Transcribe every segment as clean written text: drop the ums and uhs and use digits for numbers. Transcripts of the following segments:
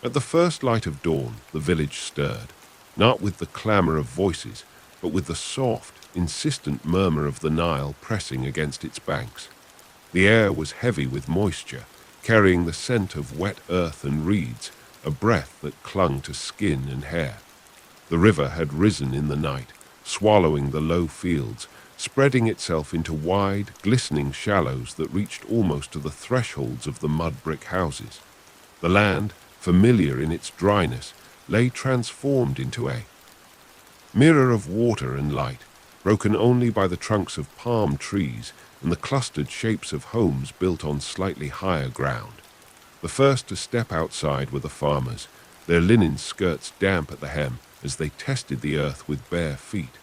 At the first light of dawn, the village stirred, not with the clamor of voices, but with the soft, insistent murmur of the Nile pressing against its banks. The air was heavy with moisture, carrying the scent of wet earth and reeds, a breath that clung to skin and hair. The river had risen in the night, swallowing the low fields, spreading itself into wide, glistening shallows that reached almost to the thresholds of the mud-brick houses. The land, familiar in its dryness, lay transformed into a mirror of water and light, broken only by the trunks of palm trees and the clustered shapes of homes built on slightly higher ground. The first to step outside were the farmers, their linen skirts damp at the hem as they tested the earth with bare feet.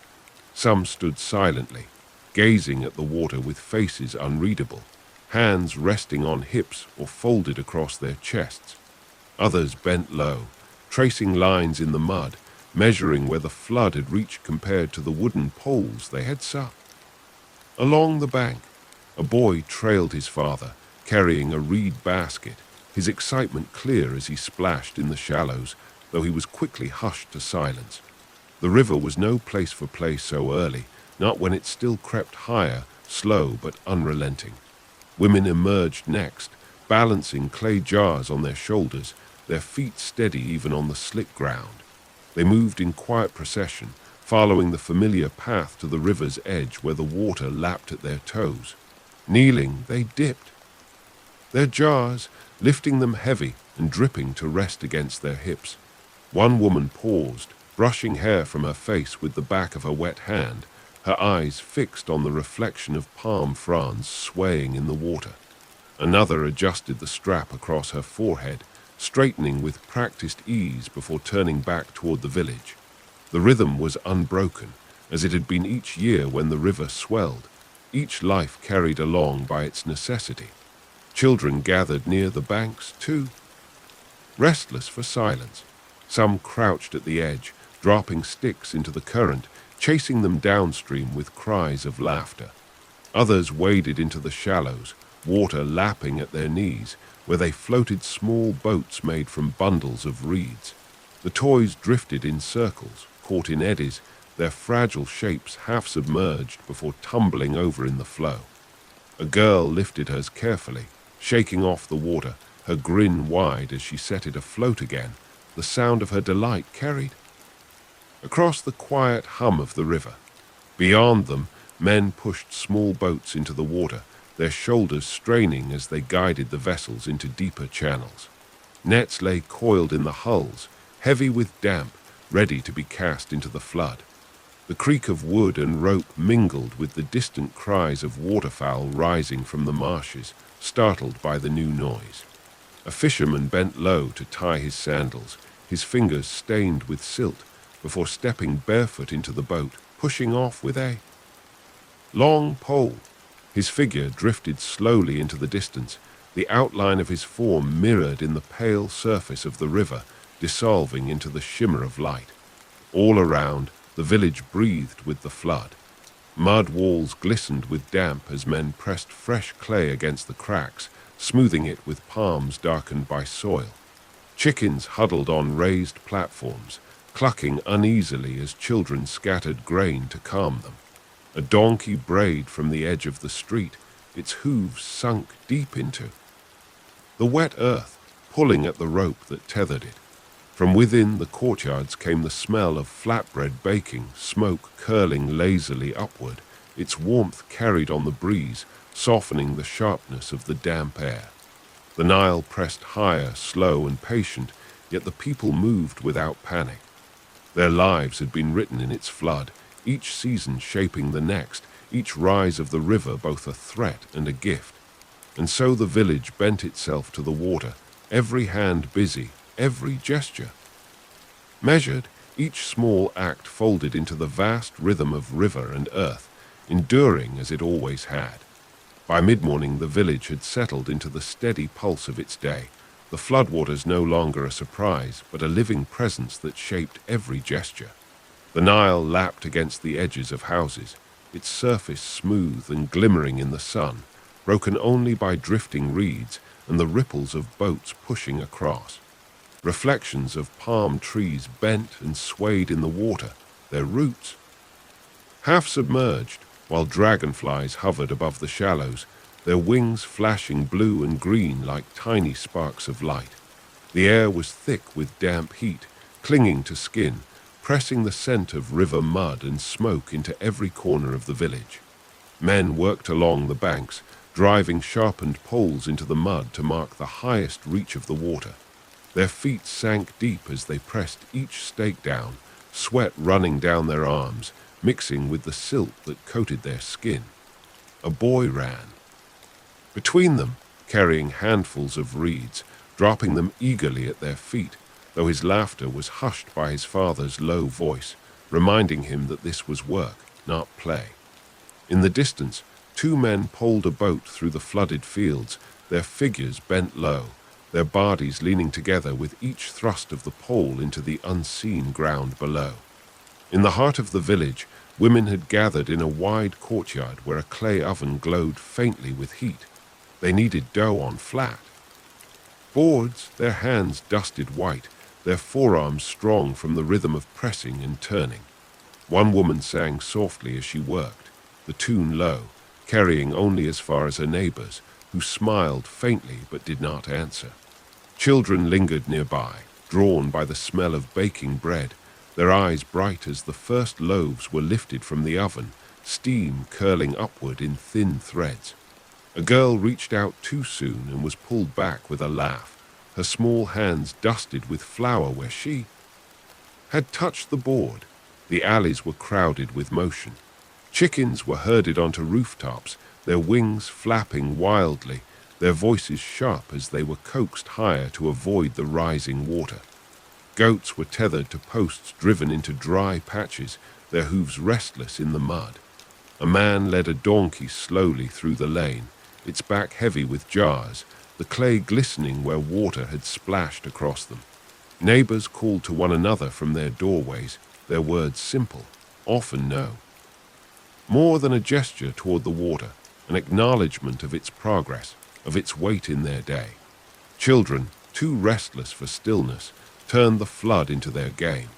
Some stood silently, gazing at the water with faces unreadable, hands resting on hips or folded across their chests. Others bent low, tracing lines in the mud, measuring where the flood had reached compared to the wooden poles they had set. Along the bank, a boy trailed his father, carrying a reed basket, his excitement clear as he splashed in the shallows, though he was quickly hushed to silence. The river was no place for play so early, not when it still crept higher, slow but unrelenting. Women emerged next, balancing clay jars on their shoulders, their feet steady even on the slick ground. They moved in quiet procession, following the familiar path to the river's edge where the water lapped at their toes. Kneeling, they dipped, their jars lifting them heavy and dripping to rest against their hips. One woman paused, brushing hair from her face with the back of her wet hand, her eyes fixed on the reflection of palm fronds swaying in the water. Another adjusted the strap across her forehead, straightening with practiced ease before turning back toward the village. The rhythm was unbroken, as it had been each year when the river swelled, each life carried along by its necessity. Children gathered near the banks, too, restless for silence. Some crouched at the edge, dropping sticks into the current, chasing them downstream with cries of laughter. Others waded into the shallows, water lapping at their knees, where they floated small boats made from bundles of reeds. The toys drifted in circles, caught in eddies, their fragile shapes half submerged before tumbling over in the flow. A girl lifted hers carefully, shaking off the water, her grin wide as she set it afloat again, the sound of her delight carried across the quiet hum of the river. Beyond them, men pushed small boats into the water, their shoulders straining as they guided the vessels into deeper channels. Nets lay coiled in the hulls, heavy with damp, ready to be cast into the flood. The creak of wood and rope mingled with the distant cries of waterfowl rising from the marshes, startled by the new noise. A fisherman bent low to tie his sandals, his fingers stained with silt, before stepping barefoot into the boat, pushing off with a long pole. His figure drifted slowly into the distance, the outline of his form mirrored in the pale surface of the river, dissolving into the shimmer of light. All around, the village breathed with the flood. Mud walls glistened with damp as men pressed fresh clay against the cracks, smoothing it with palms darkened by soil. Chickens huddled on raised platforms, clucking uneasily as children scattered grain to calm them. A donkey brayed from the edge of the street, its hooves sunk deep into the wet earth, pulling at the rope that tethered it. From within the courtyards came the smell of flatbread baking, smoke curling lazily upward, its warmth carried on the breeze, softening the sharpness of the damp air. The Nile pressed higher, slow and patient, yet the people moved without panic. Their lives had been written in its flood, each season shaping the next, each rise of the river both a threat and a gift. And so the village bent itself to the water, every hand busy, every gesture measured, each small act folded into the vast rhythm of river and earth, enduring as it always had. By mid-morning the village had settled into the steady pulse of its day, the floodwaters no longer a surprise, but a living presence that shaped every gesture. The Nile lapped against the edges of houses, its surface smooth and glimmering in the sun, broken only by drifting reeds and the ripples of boats pushing across. reflections of palm trees bent and swayed in the water, their roots half submerged, while dragonflies hovered above the shallows, their wings flashing blue and green like tiny sparks of light. The air was thick with damp heat, clinging to skin, pressing the scent of river mud and smoke into every corner of the village. Men worked along the banks, driving sharpened poles into the mud to mark the highest reach of the water. Their feet sank deep as they pressed each stake down, sweat running down their arms, mixing with the silt that coated their skin. A boy ran between them, carrying handfuls of reeds, dropping them eagerly at their feet, though his laughter was hushed by his father's low voice, reminding him that this was work, not play. In the distance, two men poled a boat through the flooded fields, their figures bent low, their bodies leaning together with each thrust of the pole into the unseen ground below. In the heart of the village, women had gathered in a wide courtyard where a clay oven glowed faintly with heat. They kneaded dough on flat boards, their hands dusted white, their forearms strong from the rhythm of pressing and turning. One woman sang softly as she worked, the tune low, carrying only as far as her neighbors, who smiled faintly but did not answer. Children lingered nearby, drawn by the smell of baking bread, their eyes bright as the first loaves were lifted from the oven, steam curling upward in thin threads. A girl reached out too soon and was pulled back with a laugh, her small hands dusted with flour where she had touched the board. The alleys were crowded with motion. Chickens were herded onto rooftops, their wings flapping wildly, their voices sharp as they were coaxed higher to avoid the rising water. Goats were tethered to posts driven into dry patches, their hooves restless in the mud. A man led a donkey slowly through the lane, its back heavy with jars, the clay glistening where water had splashed across them. Neighbors called to one another from their doorways, their words simple, often no. More than a gesture toward the water, an acknowledgement of its progress, of its weight in their day. Children, too restless for stillness, turned the flood into their game.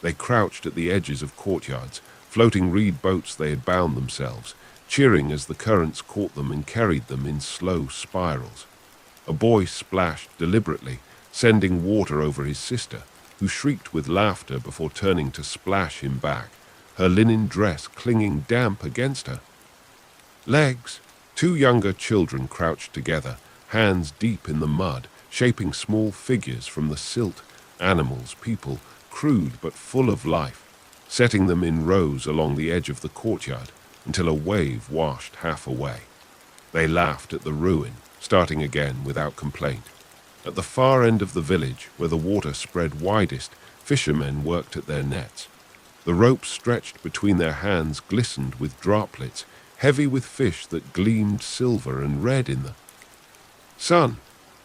They crouched at the edges of courtyards, floating reed boats they had bound themselves, cheering as the currents caught them and carried them in slow spirals. A boy splashed deliberately, sending water over his sister, who shrieked with laughter before turning to splash him back, her linen dress clinging damp against her legs. Two younger children crouched together, hands deep in the mud, shaping small figures from the silt, animals, people, crude but full of life, setting them in rows along the edge of the courtyard until a wave washed half away. They laughed at the ruin, starting again without complaint. At the far end of the village, where the water spread widest, fishermen worked at their nets. The ropes stretched between their hands glistened with droplets, heavy with fish that gleamed silver and red in the sun.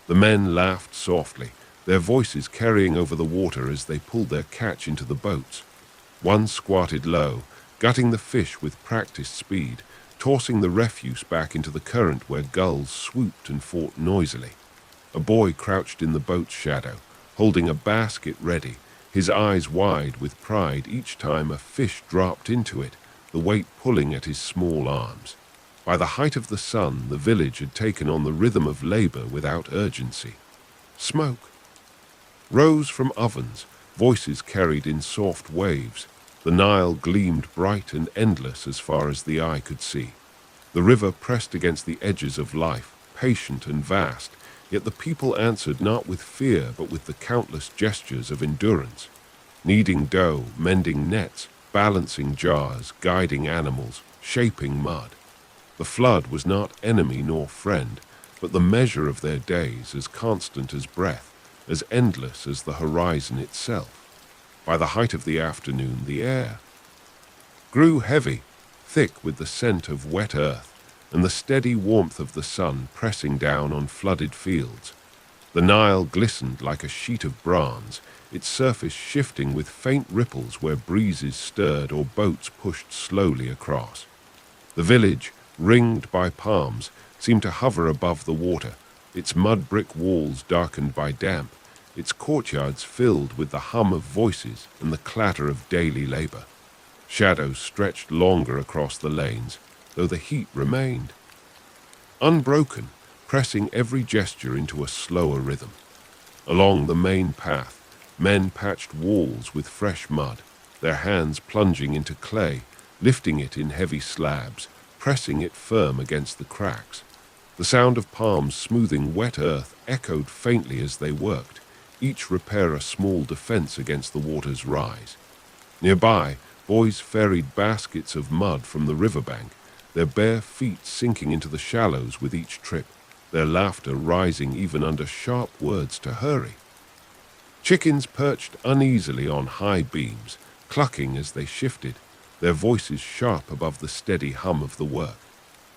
The men laughed softly, their voices carrying over the water as they pulled their catch into the boats. One squatted low, gutting the fish with practiced speed, tossing the refuse back into the current where gulls swooped and fought noisily. A boy crouched in the boat's shadow, holding a basket ready, his eyes wide with pride each time a fish dropped into it, the weight pulling at his small arms. By the height of the sun, the village had taken on the rhythm of labor without urgency. Smoke rose from ovens, voices carried in soft waves. The Nile gleamed bright and endless as far as the eye could see. The river pressed against the edges of life, patient and vast, yet the people answered not with fear but with the countless gestures of endurance. Kneading dough, mending nets, balancing jars, guiding animals, shaping mud. The flood was not enemy nor friend, but the measure of their days, as constant as breath, as endless as the horizon itself. By the height of the afternoon, the air grew heavy, thick with the scent of wet earth, and the steady warmth of the sun pressing down on flooded fields. The Nile glistened like a sheet of bronze, its surface shifting with faint ripples where breezes stirred or boats pushed slowly across. The village, ringed by palms, seemed to hover above the water, its mud brick walls darkened by damp, its courtyards filled with the hum of voices and the clatter of daily labor. Shadows stretched longer across the lanes, though the heat remained. Unbroken, pressing every gesture into a slower rhythm. Along the main path, men patched walls with fresh mud, their hands plunging into clay, lifting it in heavy slabs, pressing it firm against the cracks. The sound of palms smoothing wet earth echoed faintly as they worked, each repair a small defense against the water's rise. Nearby, boys ferried baskets of mud from the riverbank, their bare feet sinking into the shallows with each trip, their laughter rising even under sharp words to hurry. Chickens perched uneasily on high beams, clucking as they shifted, their voices sharp above the steady hum of the work.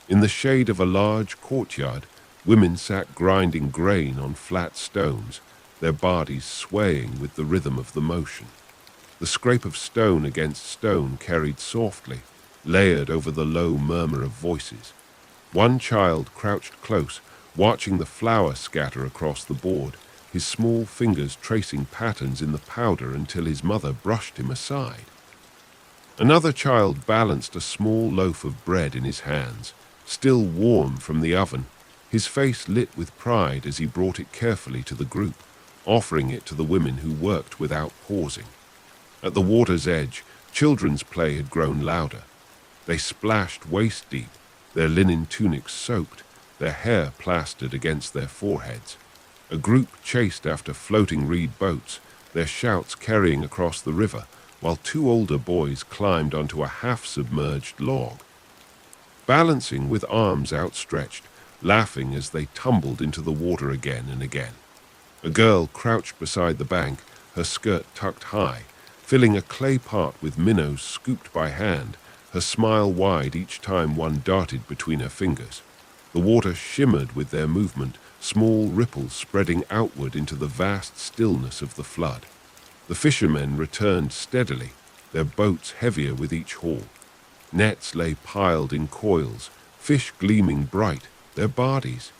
In the shade of a large courtyard, women sat grinding grain on flat stones, their bodies swaying with the rhythm of the motion. The scrape of stone against stone carried softly, layered over the low murmur of voices. One child crouched close, watching the flour scatter across the board, his small fingers tracing patterns in the powder until his mother brushed him aside. Another child balanced a small loaf of bread in his hands, still warm from the oven, his face lit with pride as he brought it carefully to the group, offering it to the women who worked without pausing. At the water's edge, children's play had grown louder. They splashed waist-deep, their linen tunics soaked, their hair plastered against their foreheads. A group chased after floating reed boats, their shouts carrying across the river, while two older boys climbed onto a half-submerged log. Balancing with arms outstretched, laughing as they tumbled into the water again and again. A girl crouched beside the bank, her skirt tucked high, filling a clay pot with minnows scooped by hand, her smile wide each time one darted between her fingers. The water shimmered with their movement, small ripples spreading outward into the vast stillness of the flood. The fishermen returned steadily, their boats heavier with each haul. Nets lay piled in coils, fish gleaming bright, their bodies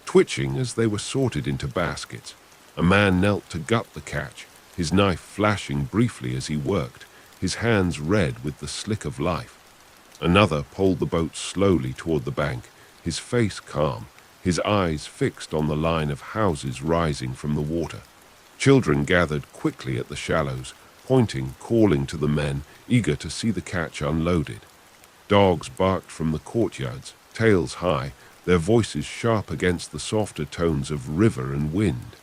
twitching as they were sorted into baskets. A man knelt to gut the catch, his knife flashing briefly as he worked, his hands red with the slick of life. Another poled the boat slowly toward the bank, his face calm, his eyes fixed on the line of houses rising from the water. Children gathered quickly at the shallows, pointing, calling to the men, eager to see the catch unloaded. Dogs barked from the courtyards, tails high, their voices sharp against the softer tones of river and wind.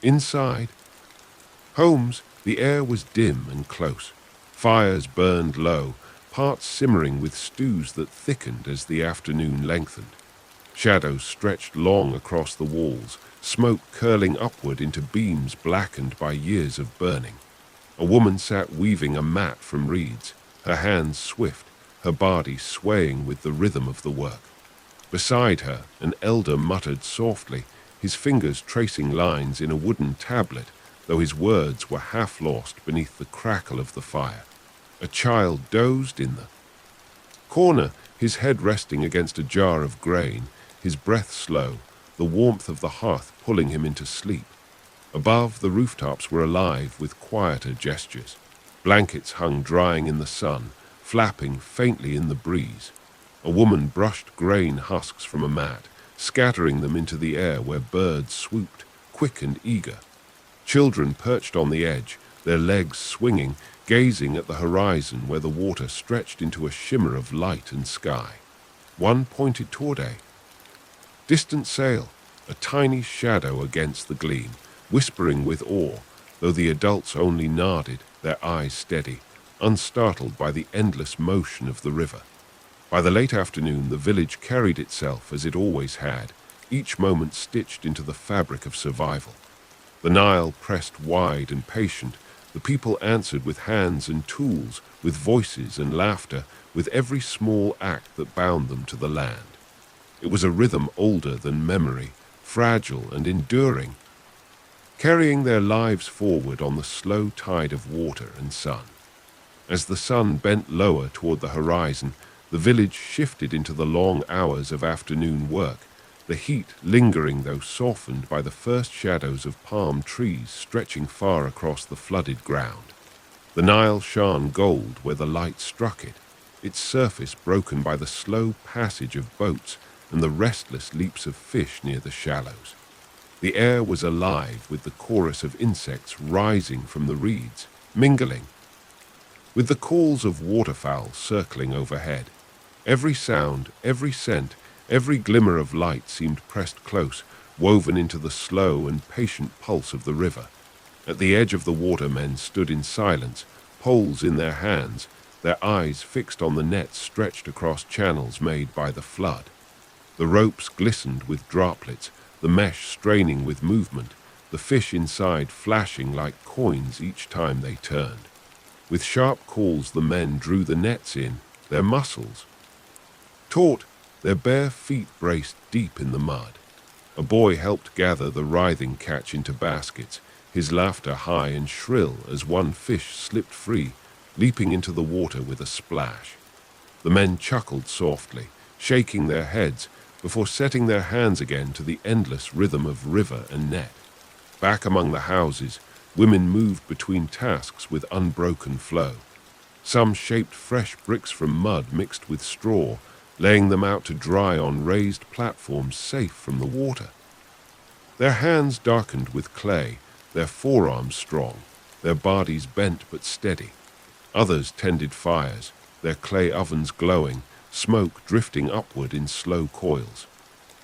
Inside homes, the air was dim and close. Fires burned low, parts simmering with stews that thickened as the afternoon lengthened. Shadows stretched long across the walls, smoke curling upward into beams blackened by years of burning. A woman sat weaving a mat from reeds, her hands swift, her body swaying with the rhythm of the work. Beside her, an elder muttered softly, his fingers tracing lines in a wooden tablet, though his words were half lost beneath the crackle of the fire. A child dozed in the corner, his head resting against a jar of grain, his breath slow, the warmth of the hearth pulling him into sleep. Above, the rooftops were alive with quieter gestures. Blankets hung drying in the sun, flapping faintly in the breeze. A woman brushed grain husks from a mat, scattering them into the air where birds swooped, quick and eager. Children perched on the edge, their legs swinging, gazing at the horizon where the water stretched into a shimmer of light and sky. One pointed toward a distant sail, a tiny shadow against the gleam, whispering with awe, though the adults only nodded, their eyes steady, unstartled by the endless motion of the river. By the late afternoon, the village carried itself as it always had, each moment stitched into the fabric of survival. The Nile pressed wide and patient. The people answered with hands and tools, with voices and laughter, with every small act that bound them to the land. It was a rhythm older than memory, fragile and enduring, carrying their lives forward on the slow tide of water and sun. As the sun bent lower toward the horizon, the village shifted into the long hours of afternoon work, the heat lingering though softened by the first shadows of palm trees stretching far across the flooded ground. The Nile shone gold where the light struck it, its surface broken by the slow passage of boats and the restless leaps of fish near the shallows. The air was alive with the chorus of insects rising from the reeds, mingling with the calls of waterfowl circling overhead. Every sound, every scent, every glimmer of light seemed pressed close, woven into the slow and patient pulse of the river. At the edge of the water men stood in silence, poles in their hands, their eyes fixed on the nets stretched across channels made by the flood. The ropes glistened with droplets, the mesh straining with movement, the fish inside flashing like coins each time they turned. With sharp calls the men drew the nets in, their muscles taut, their bare feet braced deep in the mud. A boy helped gather the writhing catch into baskets, his laughter high and shrill as one fish slipped free, leaping into the water with a splash. The men chuckled softly, shaking their heads, before setting their hands again to the endless rhythm of river and net. Back among the houses, women moved between tasks with unbroken flow. Some shaped fresh bricks from mud mixed with straw, laying them out to dry on raised platforms safe from the water. Their hands darkened with clay, their forearms strong, their bodies bent but steady. Others tended fires, their clay ovens glowing, smoke drifting upward in slow coils.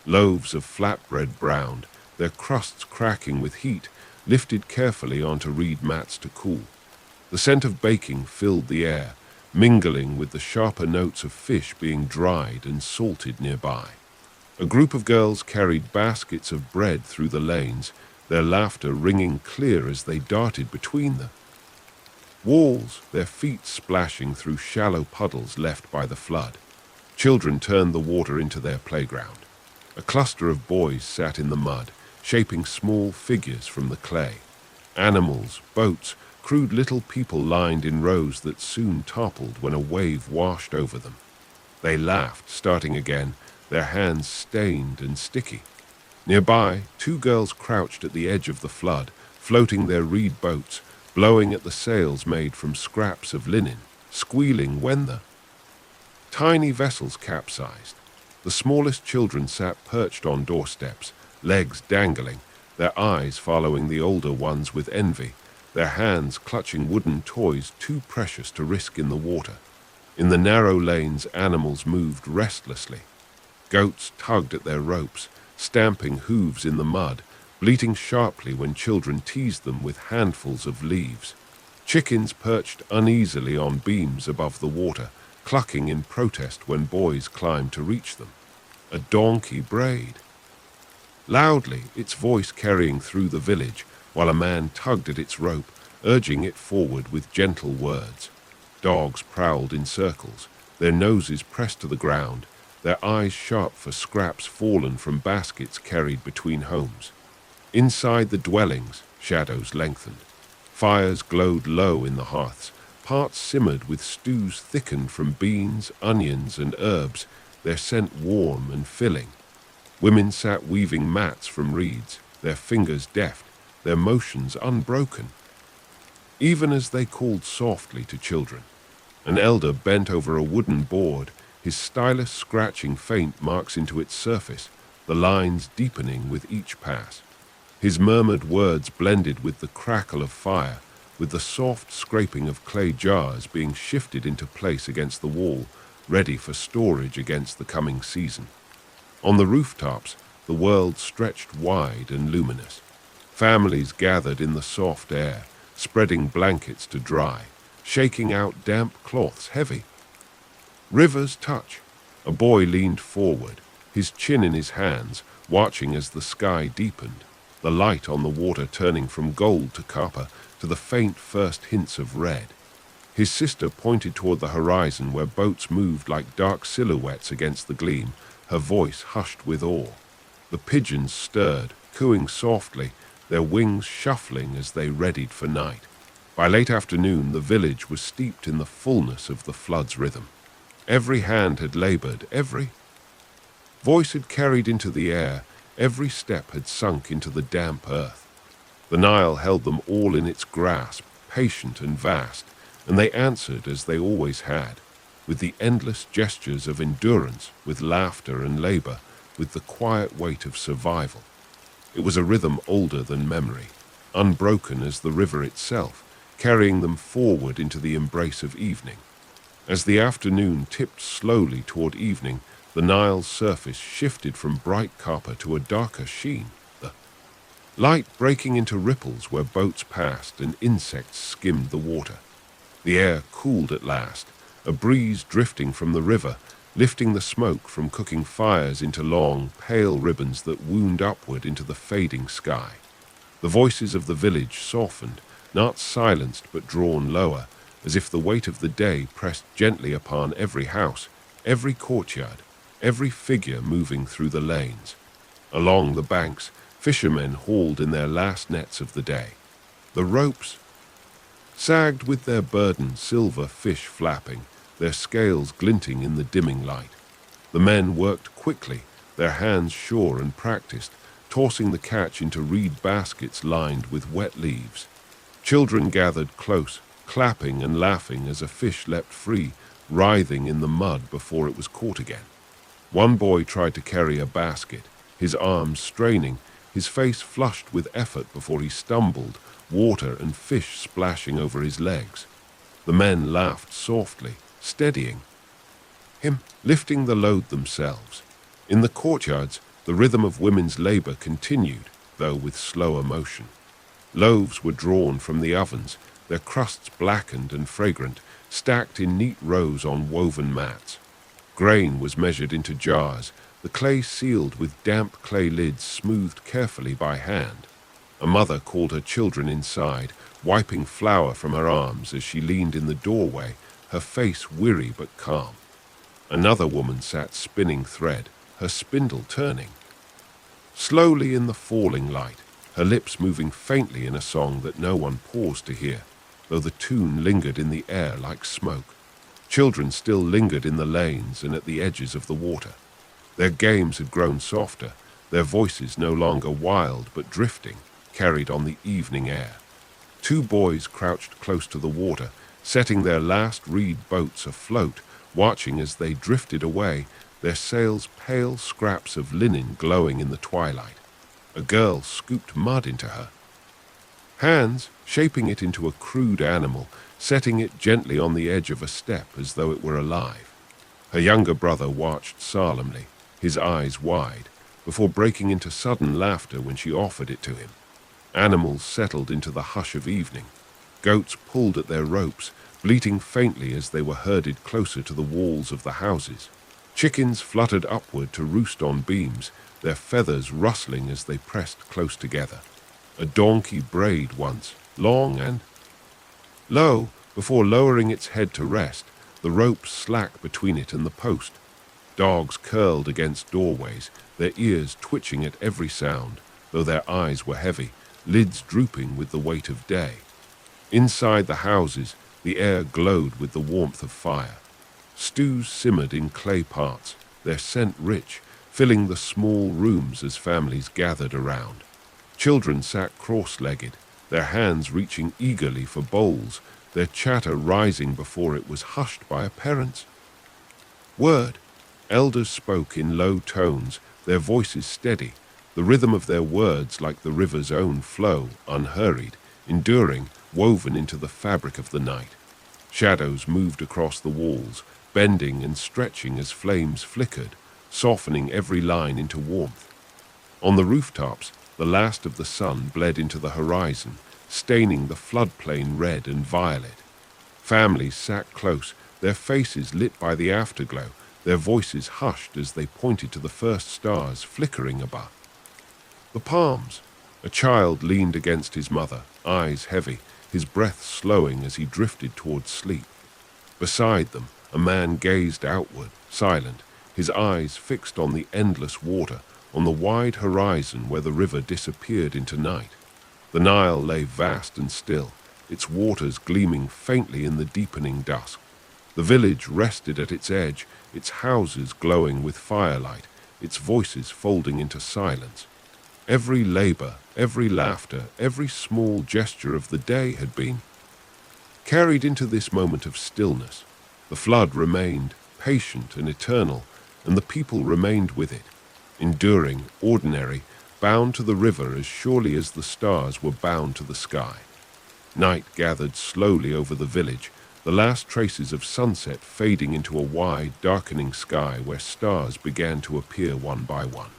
Loaves of flatbread browned, their crusts cracking with heat, lifted carefully onto reed mats to cool. The scent of baking filled the air, mingling with the sharper notes of fish being dried and salted nearby. A group of girls carried baskets of bread through the lanes, their laughter ringing clear as they darted between them. Walls, their feet splashing through shallow puddles left by the flood. Children turned the water into their playground. A cluster of boys sat in the mud, shaping small figures from the clay. Animals, boats, crude little people lined in rows that soon toppled when a wave washed over them. They laughed, starting again, their hands stained and sticky. Nearby, two girls crouched at the edge of the flood, floating their reed boats, blowing at the sails made from scraps of linen, squealing when the tiny vessels capsized. The smallest children sat perched on doorsteps, legs dangling, their eyes following the older ones with envy, their hands clutching wooden toys too precious to risk in the water. In the narrow lanes, animals moved restlessly. Goats tugged at their ropes, stamping hooves in the mud, bleating sharply when children teased them with handfuls of leaves. Chickens perched uneasily on beams above the water, clucking in protest when boys climbed to reach them. A donkey brayed loudly, its voice carrying through the village, while a man tugged at its rope, urging it forward with gentle words. Dogs prowled in circles, their noses pressed to the ground, their eyes sharp for scraps fallen from baskets carried between homes. Inside the dwellings, shadows lengthened. Fires glowed low in the hearths, parts simmered with stews thickened from beans, onions, and herbs, their scent warm and filling. Women sat weaving mats from reeds, their fingers deft, their motions unbroken. Even as they called softly to children, an elder bent over a wooden board, his stylus scratching faint marks into its surface, the lines deepening with each pass. His murmured words blended with the crackle of fire, with the soft scraping of clay jars being shifted into place against the wall, ready for storage against the coming season. On the rooftops, the world stretched wide and luminous. Families gathered in the soft air, spreading blankets to dry, shaking out damp cloths heavy. Rivers touch. A boy leaned forward, his chin in his hands, watching as the sky deepened, the light on the water turning from gold to copper to the faint first hints of red. His sister pointed toward the horizon where boats moved like dark silhouettes against the gleam, her voice hushed with awe. The pigeons stirred, cooing softly, their wings shuffling as they readied for night. By late afternoon, the village was steeped in the fullness of the flood's rhythm. Every hand had labored, every Voice had carried into the air, every step had sunk into the damp earth. The Nile held them all in its grasp, patient and vast, and they answered as they always had, with the endless gestures of endurance, with laughter and labor, with the quiet weight of survival. It was a rhythm older than memory, unbroken as the river itself, carrying them forward into the embrace of evening. As the afternoon tipped slowly toward evening, the Nile's surface shifted from bright copper to a darker sheen, the light breaking into ripples where boats passed and insects skimmed the water. The air cooled at last, a breeze drifting from the river, lifting the smoke from cooking fires into long, pale ribbons that wound upward into the fading sky. The voices of the village softened, not silenced but drawn lower, as if the weight of the day pressed gently upon every house, every courtyard, every figure moving through the lanes. Along the banks, fishermen hauled in their last nets of the day. The ropes sagged with their burdened silver fish flapping, their scales glinting in the dimming light. The men worked quickly, their hands sure and practiced, tossing the catch into reed baskets lined with wet leaves. Children gathered close, clapping and laughing as a fish leapt free, writhing in the mud before it was caught again. One boy tried to carry a basket, his arms straining, his face flushed with effort before he stumbled, water and fish splashing over his legs. The men laughed softly, steadying him, lifting the load themselves. In the courtyards, the rhythm of women's labor continued, though with slower motion. Loaves were drawn from the ovens, their crusts blackened and fragrant, stacked in neat rows on woven mats. Grain was measured into jars, the clay sealed with damp clay lids smoothed carefully by hand. A mother called her children inside, wiping flour from her arms as she leaned in the doorway, her face weary but calm. Another woman sat spinning thread, her spindle turning. Slowly in the falling light, her lips moving faintly in a song that no one paused to hear, though the tune lingered in the air like smoke. Children still lingered in the lanes and at the edges of the water. Their games had grown softer, their voices no longer wild but drifting, carried on the evening air. Two boys crouched close to the water, setting their last reed boats afloat, watching as they drifted away, their sails pale scraps of linen glowing in the twilight. A girl scooped mud into her hands, shaping it into a crude animal, setting it gently on the edge of a step as though it were alive. Her younger brother watched solemnly, his eyes wide, before breaking into sudden laughter when she offered it to him. Animals settled into the hush of evening. Goats pulled at their ropes, bleating faintly as they were herded closer to the walls of the houses. Chickens fluttered upward to roost on beams, their feathers rustling as they pressed close together. A donkey brayed once, long and low, before lowering its head to rest, the rope slack between it and the post. Dogs curled against doorways, their ears twitching at every sound, though their eyes were heavy, lids drooping with the weight of day. Inside the houses, the air glowed with the warmth of fire. Stews simmered in clay pots, their scent rich, filling the small rooms as families gathered around. Children sat cross-legged, their hands reaching eagerly for bowls, their chatter rising before it was hushed by a parent's word. Elders spoke in low tones, their voices steady, the rhythm of their words like the river's own flow, unhurried, enduring, woven into the fabric of the night. Shadows moved across the walls, bending and stretching as flames flickered, softening every line into warmth. On the rooftops, the last of the sun bled into the horizon, staining the floodplain red and violet. Families sat close, their faces lit by the afterglow, their voices hushed as they pointed to the first stars flickering above the palms. A child leaned against his mother, eyes heavy, his breath slowing as he drifted towards sleep. Beside them, a man gazed outward, silent, his eyes fixed on the endless water, on the wide horizon where the river disappeared into night. The Nile lay vast and still, its waters gleaming faintly in the deepening dusk. The village rested at its edge, its houses glowing with firelight, its voices folding into silence. Every labor, every laughter, every small gesture of the day had been carried into this moment of stillness. The flood remained patient and eternal, and the people remained with it, enduring, ordinary, bound to the river as surely as the stars were bound to the sky. Night gathered slowly over the village, the last traces of sunset fading into a wide, darkening sky where stars began to appear one by one.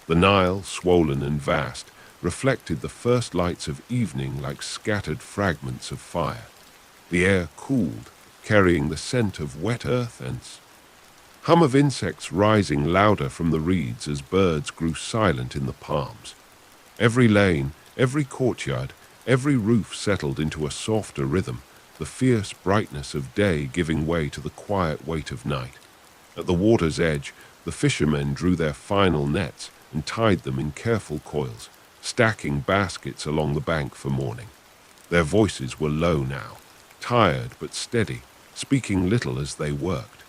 The Nile, swollen and vast, reflected the first lights of evening like scattered fragments of fire. The air cooled, carrying the scent of wet earth and hum of insects rising louder from the reeds as birds grew silent in the palms. Every lane, every courtyard, every roof settled into a softer rhythm, the fierce brightness of day giving way to the quiet weight of night. At the water's edge, the fishermen drew their final nets and tied them in careful coils, stacking baskets along the bank for morning. Their voices were low now, tired but steady, speaking little as they worked.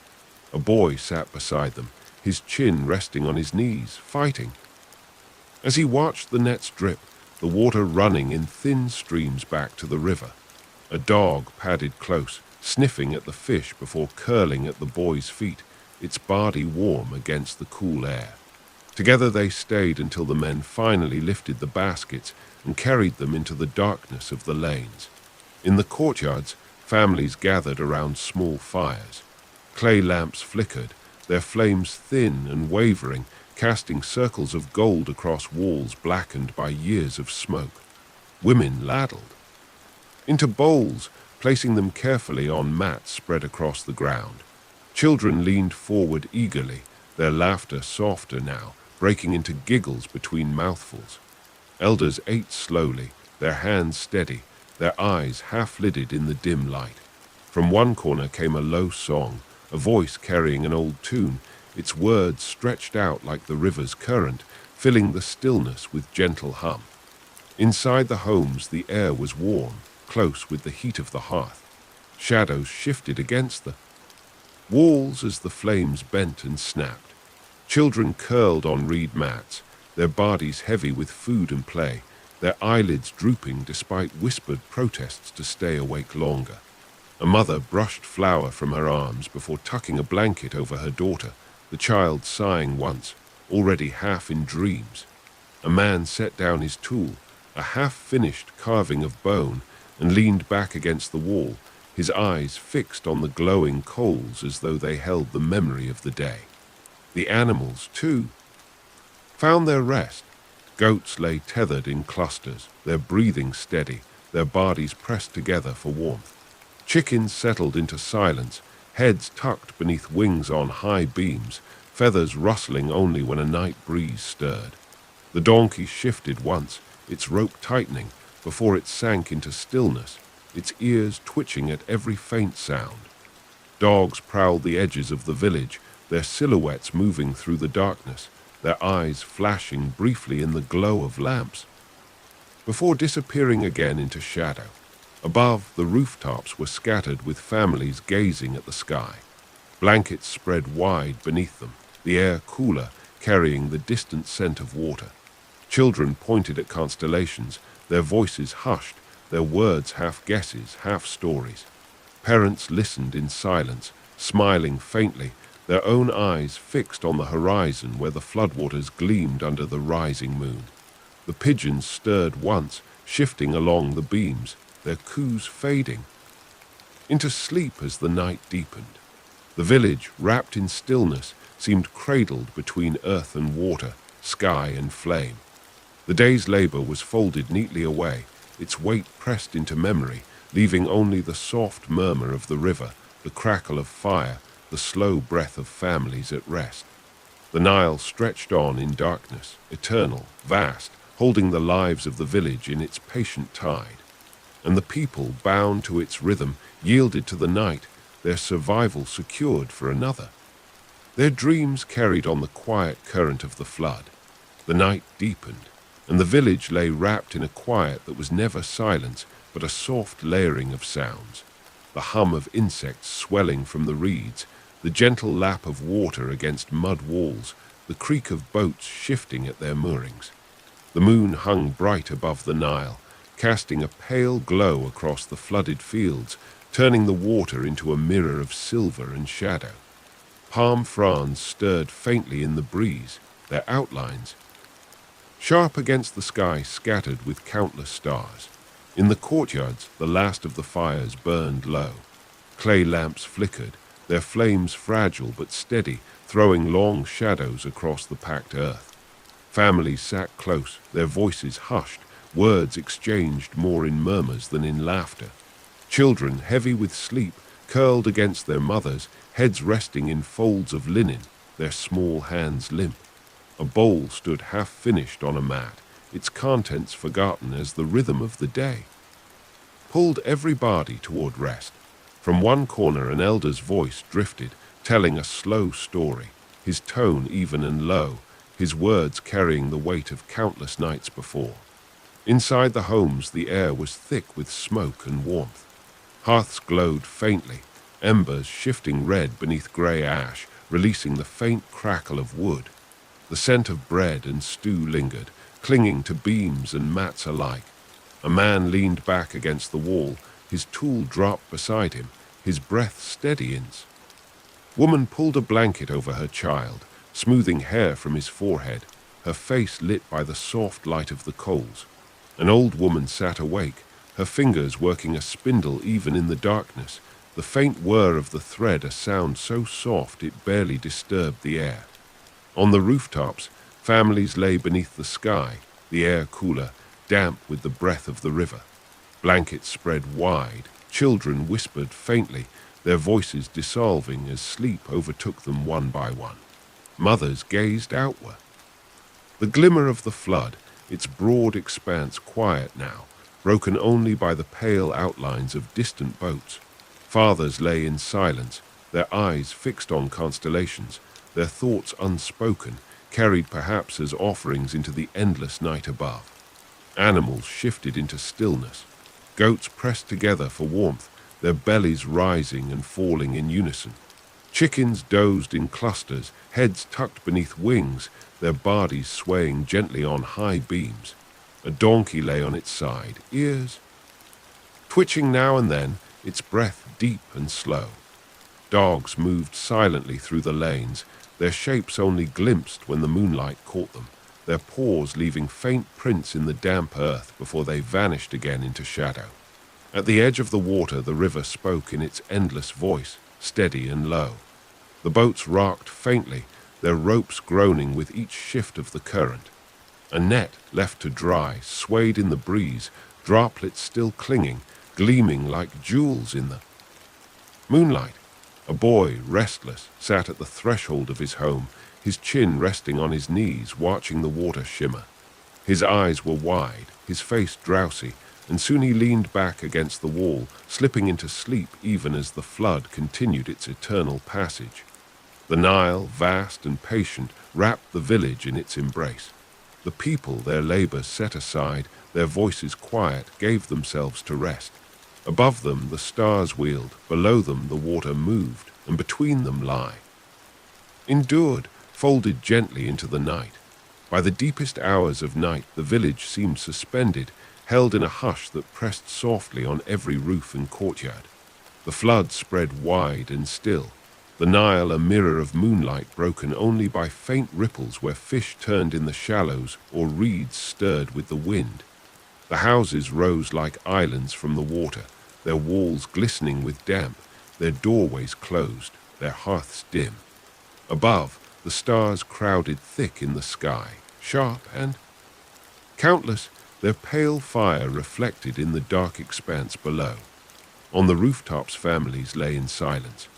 A boy sat beside them, his chin resting on his knees, fighting. As he watched the nets drip, the water running in thin streams back to the river, a dog padded close, sniffing at the fish before curling at the boy's feet, its body warm against the cool air. Together they stayed until the men finally lifted the baskets and carried them into the darkness of the lanes. In the courtyards, families gathered around small fires. Clay lamps flickered, their flames thin and wavering, casting circles of gold across walls blackened by years of smoke. Women ladled into bowls, placing them carefully on mats spread across the ground. Children leaned forward eagerly, their laughter softer now, breaking into giggles between mouthfuls. Elders ate slowly, their hands steady, their eyes half-lidded in the dim light. From one corner came a low song, a voice carrying an old tune, its words stretched out like the river's current, filling the stillness with gentle hum. Inside the homes, the air was warm, close with the heat of the hearth. Shadows shifted against the walls as the flames bent and snapped. Children curled on reed mats, their bodies heavy with food and play, their eyelids drooping despite whispered protests to stay awake longer. A mother brushed flour from her arms before tucking a blanket over her daughter, the child sighing once, already half in dreams. A man set down his tool, a half-finished carving of bone, and leaned back against the wall, his eyes fixed on the glowing coals as though they held the memory of the day. The animals, too, found their rest. Goats lay tethered in clusters, their breathing steady, their bodies pressed together for warmth. Chickens settled into silence, heads tucked beneath wings on high beams, feathers rustling only when a night breeze stirred. The donkey shifted once, its rope tightening, before it sank into stillness, its ears twitching at every faint sound. Dogs prowled the edges of the village, their silhouettes moving through the darkness, their eyes flashing briefly in the glow of lamps, before disappearing again into shadow. Above, the rooftops were scattered with families gazing at the sky. Blankets spread wide beneath them, the air cooler, carrying the distant scent of water. Children pointed at constellations, their voices hushed, their words half guesses, half stories. Parents listened in silence, smiling faintly, their own eyes fixed on the horizon where the floodwaters gleamed under the rising moon. The pigeons stirred once, shifting along the beams, their coos fading into sleep as the night deepened. The village, wrapped in stillness, seemed cradled between earth and water, sky and flame. The day's labor was folded neatly away, its weight pressed into memory, leaving only the soft murmur of the river, the crackle of fire, the slow breath of families at rest. The Nile stretched on in darkness, eternal, vast, holding the lives of the village in its patient tide. And the people, bound to its rhythm, yielded to the night, their survival secured for another. Their dreams carried on the quiet current of the flood. The night deepened, and the village lay wrapped in a quiet that was never silence, but a soft layering of sounds. The hum of insects swelling from the reeds, the gentle lap of water against mud walls, the creak of boats shifting at their moorings. The moon hung bright above the Nile, casting a pale glow across the flooded fields, turning the water into a mirror of silver and shadow. Palm fronds stirred faintly in the breeze, their outlines sharp against the sky scattered with countless stars. In the courtyards, the last of the fires burned low. Clay lamps flickered, their flames fragile but steady, throwing long shadows across the packed earth. Families sat close, their voices hushed, words exchanged more in murmurs than in laughter. Children, heavy with sleep, curled against their mothers, heads resting in folds of linen, their small hands limp. A bowl stood half-finished on a mat, its contents forgotten as the rhythm of the day pulled everybody toward rest. From one corner an elder's voice drifted, telling a slow story, his tone even and low, his words carrying the weight of countless nights before. Inside the homes the air was thick with smoke and warmth. Hearths glowed faintly, embers shifting red beneath grey ash, releasing the faint crackle of wood. The scent of bread and stew lingered, clinging to beams and mats alike. A man leaned back against the wall, his tool dropped beside him, his breath steadying. Woman pulled a blanket over her child, smoothing hair from his forehead, her face lit by the soft light of the coals. An old woman sat awake, her fingers working a spindle even in the darkness, the faint whir of the thread a sound so soft it barely disturbed the air. On the rooftops, families lay beneath the sky, the air cooler, damp with the breath of the river. Blankets spread wide, children whispered faintly, their voices dissolving as sleep overtook them one by one. Mothers gazed outward. The glimmer of the flood, its broad expanse quiet now, broken only by the pale outlines of distant boats. Fathers lay in silence, their eyes fixed on constellations, their thoughts unspoken, carried perhaps as offerings into the endless night above. Animals shifted into stillness. Goats pressed together for warmth, their bellies rising and falling in unison. Chickens dozed in clusters, heads tucked beneath wings, their bodies swaying gently on high beams. A donkey lay on its side, ears twitching now and then, its breath deep and slow. Dogs moved silently through the lanes, their shapes only glimpsed when the moonlight caught them, their paws leaving faint prints in the damp earth before they vanished again into shadow. At the edge of the water the river spoke in its endless voice, steady and low. The boats rocked faintly, their ropes groaning with each shift of the current. A net, left to dry, swayed in the breeze, droplets still clinging, gleaming like jewels in the moonlight. A boy, restless, sat at the threshold of his home, his chin resting on his knees, watching the water shimmer. His eyes were wide, his face drowsy, and soon he leaned back against the wall, slipping into sleep even as the flood continued its eternal passage. The Nile, vast and patient, wrapped the village in its embrace. The people, their labor set aside, their voices quiet, gave themselves to rest. Above them the stars wheeled, below them the water moved, and between them lie. Endured, folded gently into the night. By the deepest hours of night the village seemed suspended, held in a hush that pressed softly on every roof and courtyard. The flood spread wide and still, the Nile a mirror of moonlight broken only by faint ripples where fish turned in the shallows or reeds stirred with the wind. The houses rose like islands from the water, their walls glistening with damp, their doorways closed, their hearths dim. Above, the stars crowded thick in the sky, sharp and countless, their pale fire reflected in the dark expanse below. On the rooftops families lay in silence,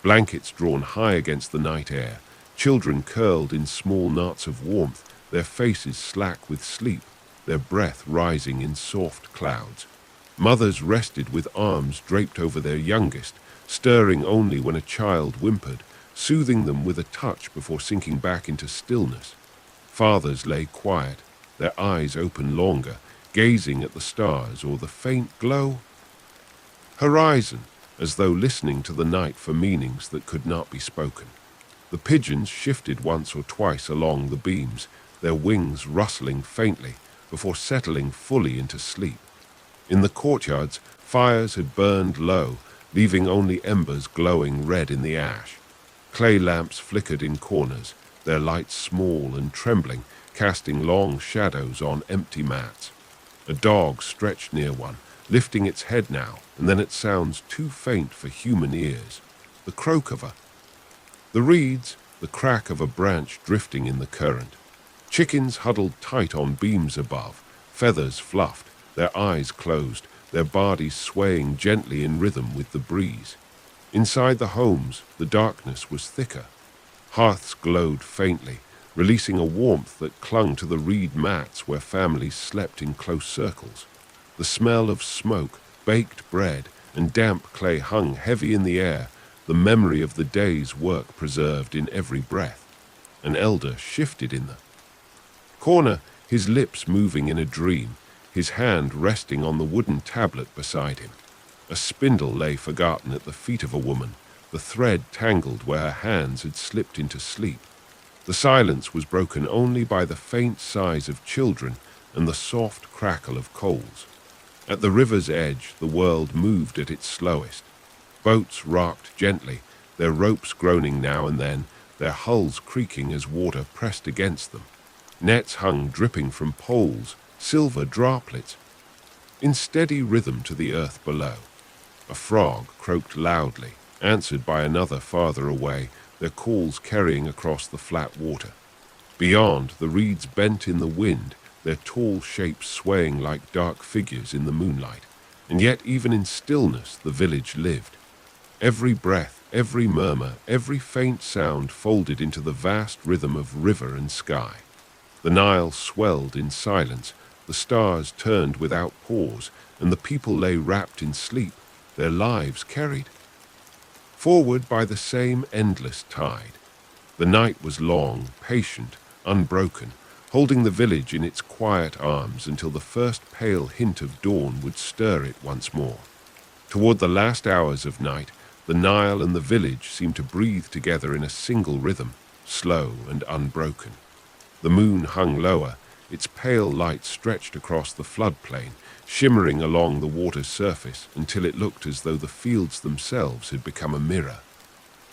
blankets drawn high against the night air, children curled in small knots of warmth, their faces slack with sleep, their breath rising in soft clouds. Mothers rested with arms draped over their youngest, stirring only when a child whimpered, soothing them with a touch before sinking back into stillness. Fathers lay quiet, their eyes open longer, gazing at the stars or the faint glow horizon, as though listening to the night for meanings that could not be spoken. The pigeons shifted once or twice along the beams, their wings rustling faintly before settling fully into sleep. In the courtyards, fires had burned low, leaving only embers glowing red in the ash. Clay lamps flickered in corners, their lights small and trembling, casting long shadows on empty mats. A dog stretched near one, lifting its head now and then at sounds too faint for human ears. The croak of the reeds, the crack of a branch drifting in the current. Chickens huddled tight on beams above, feathers fluffed, their eyes closed, their bodies swaying gently in rhythm with the breeze. Inside the homes, the darkness was thicker. Hearths glowed faintly, releasing a warmth that clung to the reed mats where families slept in close circles. The smell of smoke, baked bread, and damp clay hung heavy in the air, the memory of the day's work preserved in every breath. An elder shifted in the corner, his lips moving in a dream, his hand resting on the wooden tablet beside him. A spindle lay forgotten at the feet of a woman, the thread tangled where her hands had slipped into sleep. The silence was broken only by the faint sighs of children and the soft crackle of coals. At the river's edge, the world moved at its slowest. Boats rocked gently, their ropes groaning now and then, their hulls creaking as water pressed against them. Nets hung dripping from poles, silver droplets, in steady rhythm to the earth below. A frog croaked loudly, answered by another farther away, their calls carrying across the flat water. Beyond, the reeds bent in the wind, their tall shapes swaying like dark figures in the moonlight. And yet even in stillness the village lived. Every breath, every murmur, every faint sound folded into the vast rhythm of river and sky. The Nile swelled in silence, the stars turned without pause, and the people lay wrapped in sleep, their lives carried forward by the same endless tide. The night was long, patient, unbroken, holding the village in its quiet arms until the first pale hint of dawn would stir it once more. Toward the last hours of night, the Nile and the village seemed to breathe together in a single rhythm, slow and unbroken. The moon hung lower, its pale light stretched across the floodplain, shimmering along the water's surface until it looked as though the fields themselves had become a mirror.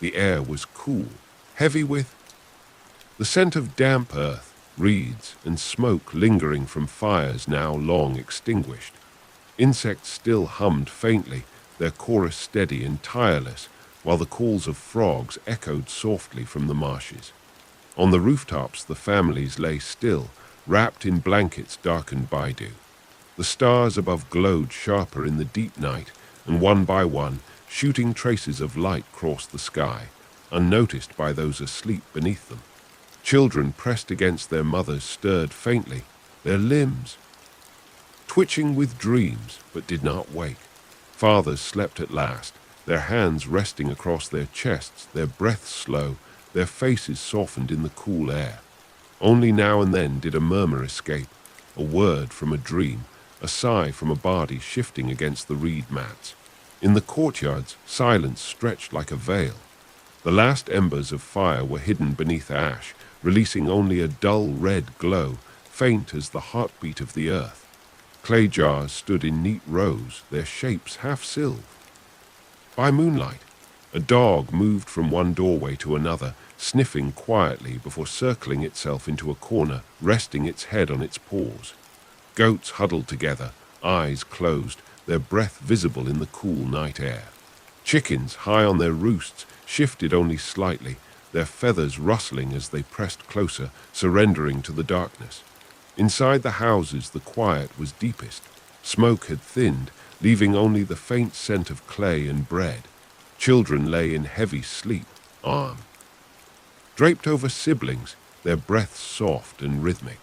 The air was cool, heavy with the scent of damp earth, reeds, and smoke lingering from fires now long extinguished. Insects still hummed faintly, their chorus steady and tireless, while the calls of frogs echoed softly from the marshes. On the rooftops the families lay still, wrapped in blankets darkened by dew. The stars above glowed sharper in the deep night, and one by one, shooting traces of light crossed the sky, unnoticed by those asleep beneath them. Children pressed against their mothers stirred faintly, their limbs twitching with dreams, but did not wake. Fathers slept at last, their hands resting across their chests, their breaths slow, their faces softened in the cool air. Only now and then did a murmur escape, a word from a dream, a sigh from a body shifting against the reed mats. In the courtyards, silence stretched like a veil. The last embers of fire were hidden beneath ash, releasing only a dull red glow, faint as the heartbeat of the earth. Clay jars stood in neat rows, their shapes half-silver. By moonlight, a dog moved from one doorway to another, sniffing quietly before circling itself into a corner, resting its head on its paws. Goats huddled together, eyes closed, their breath visible in the cool night air. Chickens, high on their roosts, shifted only slightly, their feathers rustling as they pressed closer, surrendering to the darkness. Inside the houses the quiet was deepest. Smoke had thinned, leaving only the faint scent of clay and bread. Children lay in heavy sleep, draped over siblings, their breaths soft and rhythmic.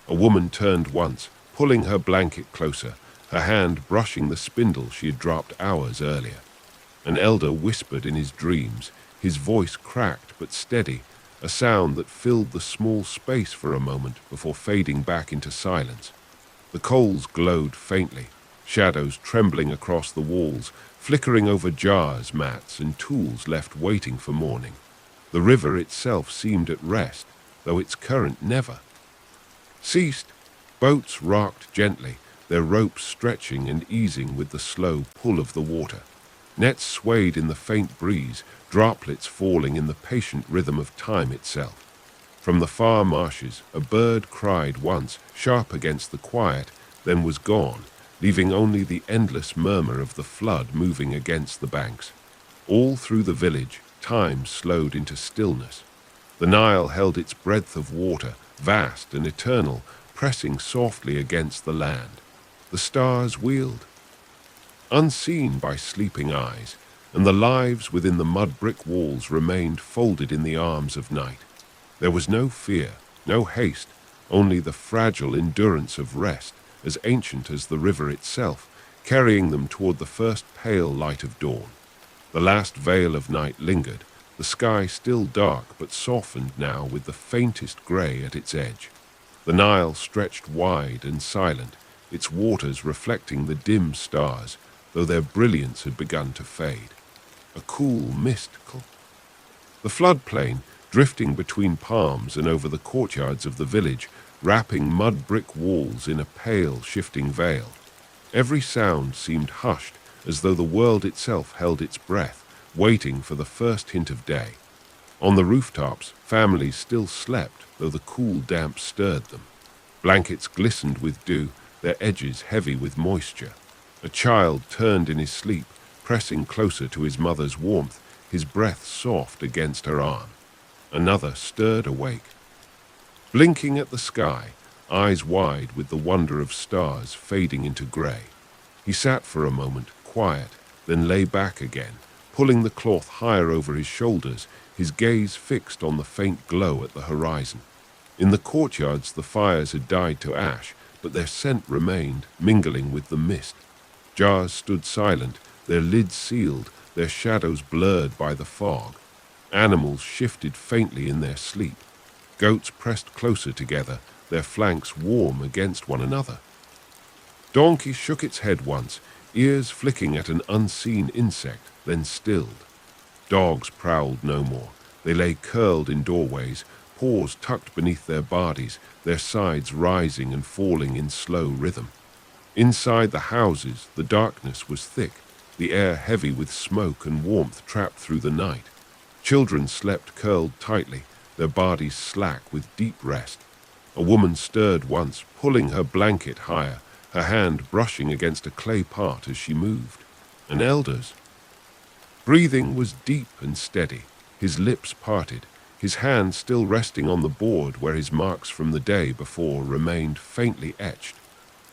A woman turned once, pulling her blanket closer, her hand brushing the spindle she had dropped hours earlier. An elder whispered in his dreams, his voice cracked but steady, a sound that filled the small space for a moment before fading back into silence. The coals glowed faintly, shadows trembling across the walls, flickering over jars, mats, and tools left waiting for morning. The river itself seemed at rest, though its current never ceased. Boats rocked gently, their ropes stretching and easing with the slow pull of the water. Nets swayed in the faint breeze, droplets falling in the patient rhythm of time itself. From the far marshes, a bird cried once, sharp against the quiet, then was gone, leaving only the endless murmur of the flood moving against the banks. All through the village, time slowed into stillness. The Nile held its breadth of water, vast and eternal, pressing softly against the land. The stars wheeled, unseen by sleeping eyes, and the lives within the mud-brick walls remained folded in the arms of night. There was no fear, no haste, only the fragile endurance of rest, as ancient as the river itself, carrying them toward the first pale light of dawn. The last veil of night lingered, the sky still dark but softened now with the faintest gray at its edge. The Nile stretched wide and silent, its waters reflecting the dim stars, though their brilliance had begun to fade. A cool mist. The floodplain, drifting between palms and over the courtyards of the village, wrapping mud-brick walls in a pale, shifting veil. Every sound seemed hushed, as though the world itself held its breath, waiting for the first hint of day. On the rooftops, families still slept, though the cool damp stirred them. Blankets glistened with dew, their edges heavy with moisture. A child turned in his sleep, pressing closer to his mother's warmth, his breath soft against her arm. Another stirred awake, blinking at the sky, eyes wide with the wonder of stars fading into gray. He sat for a moment, quiet, then lay back again, pulling the cloth higher over his shoulders, his gaze fixed on the faint glow at the horizon. In the courtyards the fires had died to ash, but their scent remained, mingling with the mist. Jars stood silent, their lids sealed, their shadows blurred by the fog. Animals shifted faintly in their sleep. Goats pressed closer together, their flanks warm against one another. Donkey shook its head once, ears flicking at an unseen insect, then stilled. Dogs prowled no more. They lay curled in doorways, paws tucked beneath their bodies, their sides rising and falling in slow rhythm. Inside the houses, the darkness was thick, the air heavy with smoke and warmth trapped through the night. Children slept curled tightly, their bodies slack with deep rest. A woman stirred once, pulling her blanket higher, her hand brushing against a clay pot as she moved. And elders' breathing was deep and steady, his lips parted, his hand still resting on the board where his marks from the day before remained faintly etched.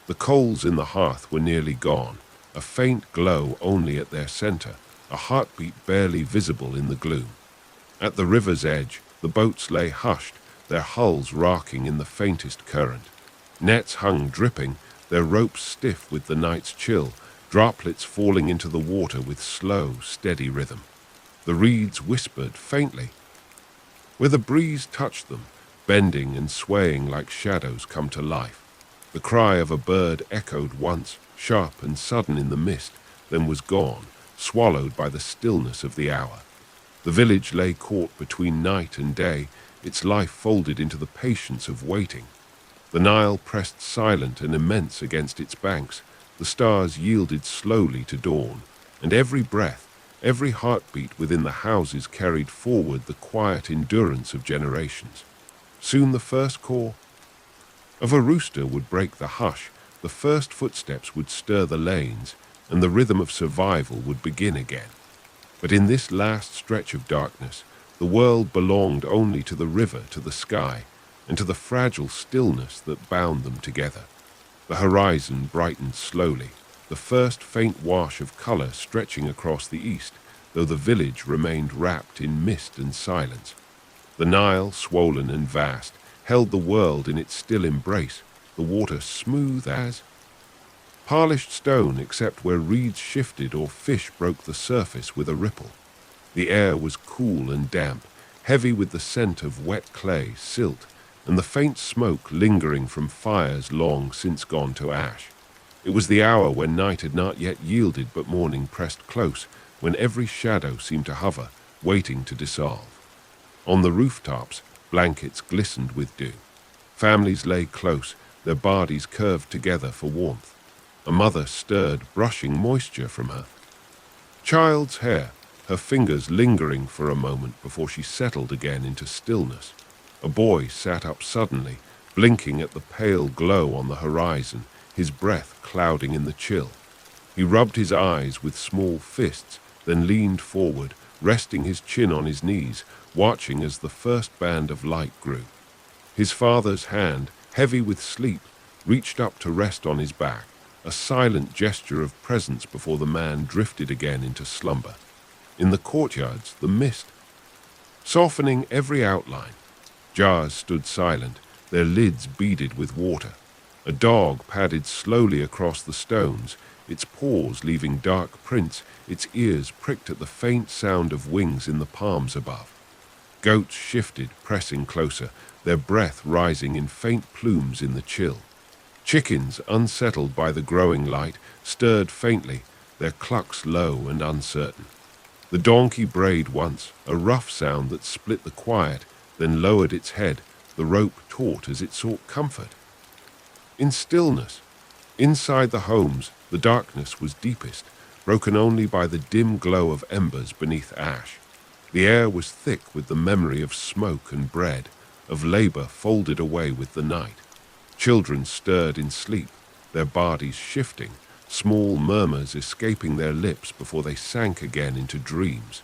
The coals in the hearth were nearly gone, a faint glow only at their center, a heartbeat barely visible in the gloom. At the river's edge, the boats lay hushed, their hulls rocking in the faintest current. Nets hung dripping, their ropes stiff with the night's chill, droplets falling into the water with slow, steady rhythm. The reeds whispered faintly, where the breeze touched them, bending and swaying like shadows come to life. The cry of a bird echoed once, sharp and sudden in the mist, then was gone, swallowed by the stillness of the hour. The village lay caught between night and day, its life folded into the patience of waiting. The Nile pressed silent and immense against its banks, the stars yielded slowly to dawn, and every breath, every heartbeat within the houses carried forward the quiet endurance of generations. Soon the first caw of a rooster would break the hush, the first footsteps would stir the lanes, and the rhythm of survival would begin again. But in this last stretch of darkness, the world belonged only to the river, to the sky, and to the fragile stillness that bound them together. The horizon brightened slowly, the first faint wash of color stretching across the east, though the village remained wrapped in mist and silence. The Nile, swollen and vast, held the world in its still embrace, the water smooth as polished stone except where reeds shifted or fish broke the surface with a ripple. The air was cool and damp, heavy with the scent of wet clay, silt, and the faint smoke lingering from fires long since gone to ash. It was the hour when night had not yet yielded but morning pressed close, when every shadow seemed to hover, waiting to dissolve. On the rooftops, blankets glistened with dew. Families lay close, their bodies curved together for warmth. A mother stirred, brushing moisture from her child's hair, her fingers lingering for a moment before she settled again into stillness. A boy sat up suddenly, blinking at the pale glow on the horizon, his breath clouding in the chill. He rubbed his eyes with small fists, then leaned forward, resting his chin on his knees, watching as the first band of light grew. His father's hand, heavy with sleep, reached up to rest on his back, a silent gesture of presence before the man drifted again into slumber. In the courtyards, the mist, softening every outline. Jars stood silent, their lids beaded with water. A dog padded slowly across the stones, its paws leaving dark prints, its ears pricked at the faint sound of wings in the palms above. Goats shifted, pressing closer, their breath rising in faint plumes in the chill. Chickens, unsettled by the growing light, stirred faintly, their clucks low and uncertain. The donkey brayed once, a rough sound that split the quiet, then lowered its head, the rope taut as it sought comfort. In stillness, inside the homes, the darkness was deepest, broken only by the dim glow of embers beneath ash. The air was thick with the memory of smoke and bread, of labor folded away with the night. Children stirred in sleep, their bodies shifting, small murmurs escaping their lips before they sank again into dreams.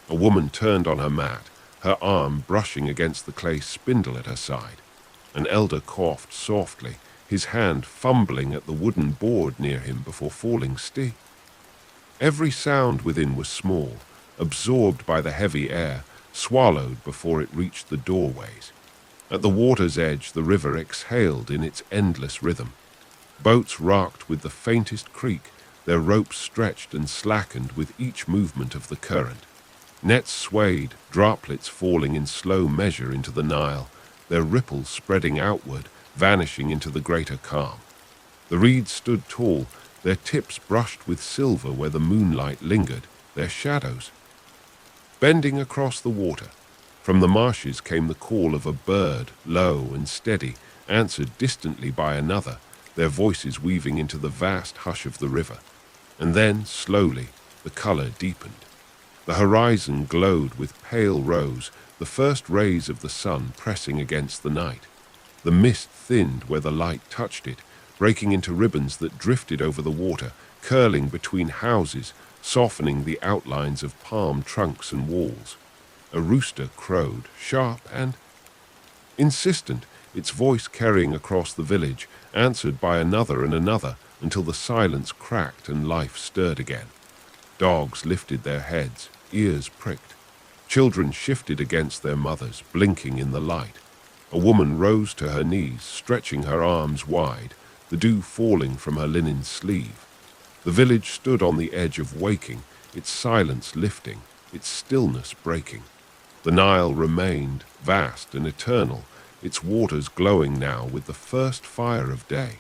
A woman turned on her mat, her arm brushing against the clay spindle at her side. An elder coughed softly, his hand fumbling at the wooden board near him before falling still. Every sound within was small, absorbed by the heavy air, swallowed before it reached the doorways. At the water's edge, the river exhaled in its endless rhythm. Boats rocked with the faintest creak, their ropes stretched and slackened with each movement of the current. Nets swayed, droplets falling in slow measure into the Nile, their ripples spreading outward, vanishing into the greater calm. The reeds stood tall, their tips brushed with silver where the moonlight lingered, their shadows bending across the water. From the marshes came the call of a bird, low and steady, answered distantly by another, their voices weaving into the vast hush of the river. And then, slowly, the color deepened. The horizon glowed with pale rose, the first rays of the sun pressing against the night. The mist thinned where the light touched it, breaking into ribbons that drifted over the water, curling between houses, softening the outlines of palm trunks and walls. A rooster crowed, sharp and insistent, its voice carrying across the village, answered by another and another, until the silence cracked and life stirred again. Dogs lifted their heads, ears pricked. Children shifted against their mothers, blinking in the light. A woman rose to her knees, stretching her arms wide, the dew falling from her linen sleeve. The village stood on the edge of waking, its silence lifting, its stillness breaking. The Nile remained, vast and eternal, its waters glowing now with the first fire of day.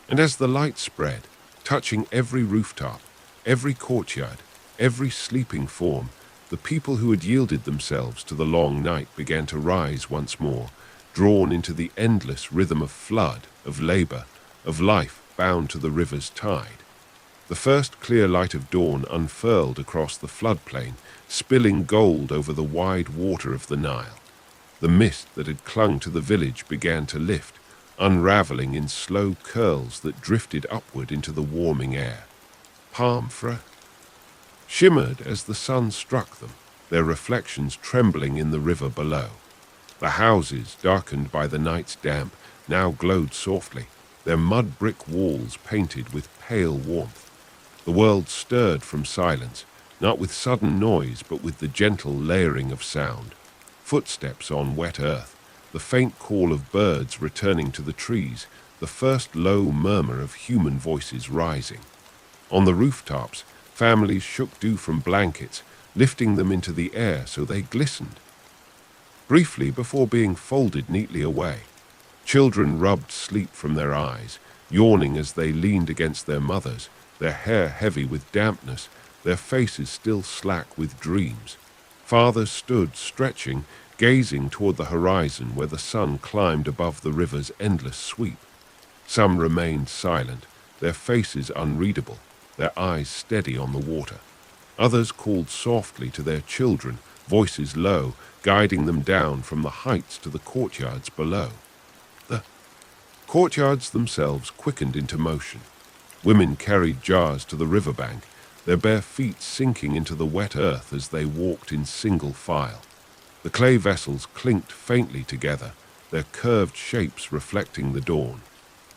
And as the light spread, touching every rooftop, every courtyard, every sleeping form, the people who had yielded themselves to the long night began to rise once more, drawn into the endless rhythm of flood, of labor, of life bound to the river's tide. The first clear light of dawn unfurled across the floodplain, spilling gold over the wide water of the Nile. The mist that had clung to the village began to lift, unraveling in slow curls that drifted upward into the warming air. Palm shimmered as the sun struck them, their reflections trembling in the river below. The houses, darkened by the night's damp, now glowed softly, their mud brick walls painted with pale warmth. The world stirred from silence, not with sudden noise, but with the gentle layering of sound. Footsteps on wet earth, the faint call of birds returning to the trees, the first low murmur of human voices rising. On the rooftops, families shook dew from blankets, lifting them into the air so they glistened. Briefly before being folded neatly away, children rubbed sleep from their eyes, yawning as they leaned against their mothers, their hair heavy with dampness, their faces still slack with dreams. Fathers stood stretching, gazing toward the horizon where the sun climbed above the river's endless sweep. Some remained silent, their faces unreadable, their eyes steady on the water. Others called softly to their children, voices low, guiding them down from the heights to the courtyards below. The courtyards themselves quickened into motion. Women carried jars to the riverbank, their bare feet sinking into the wet earth as they walked in single file. The clay vessels clinked faintly together, their curved shapes reflecting the dawn.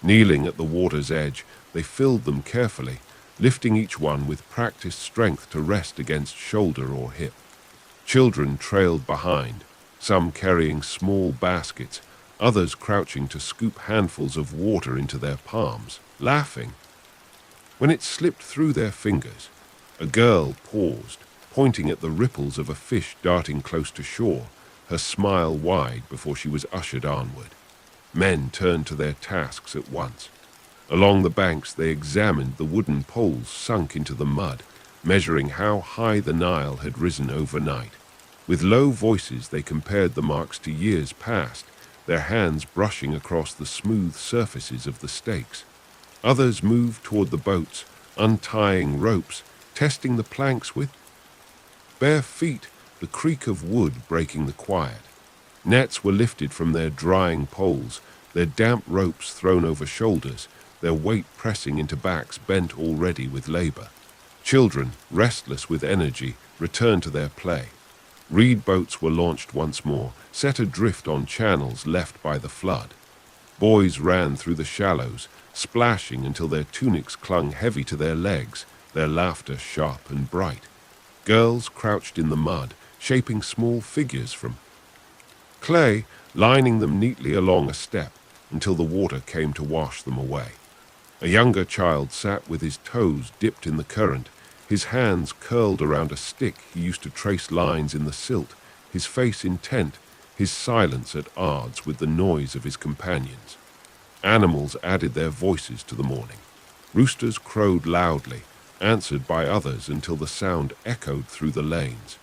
Kneeling at the water's edge, they filled them carefully, lifting each one with practiced strength to rest against shoulder or hip. Children trailed behind, some carrying small baskets, others crouching to scoop handfuls of water into their palms, laughing. When it slipped through their fingers, a girl paused, pointing at the ripples of a fish darting close to shore, her smile wide before she was ushered onward. Men turned to their tasks at once. Along the banks they examined the wooden poles sunk into the mud, measuring how high the Nile had risen overnight. With low voices they compared the marks to years past, their hands brushing across the smooth surfaces of the stakes. Others moved toward the boats, untying ropes, testing the planks with bare feet, the creak of wood breaking the quiet. Nets were lifted from their drying poles, their damp ropes thrown over shoulders, their weight pressing into backs bent already with labor. Children, restless with energy, returned to their play. Reed boats were launched once more, set adrift on channels left by the flood. Boys ran through the shallows, splashing until their tunics clung heavy to their legs, their laughter sharp and bright. Girls crouched in the mud, shaping small figures from clay, lining them neatly along a step until the water came to wash them away. A younger child sat with his toes dipped in the current, his hands curled around a stick he used to trace lines in the silt, his face intent, his silence at odds with the noise of his companions. Animals added their voices to the morning. Roosters crowed loudly, answered by others until the sound echoed through the lanes.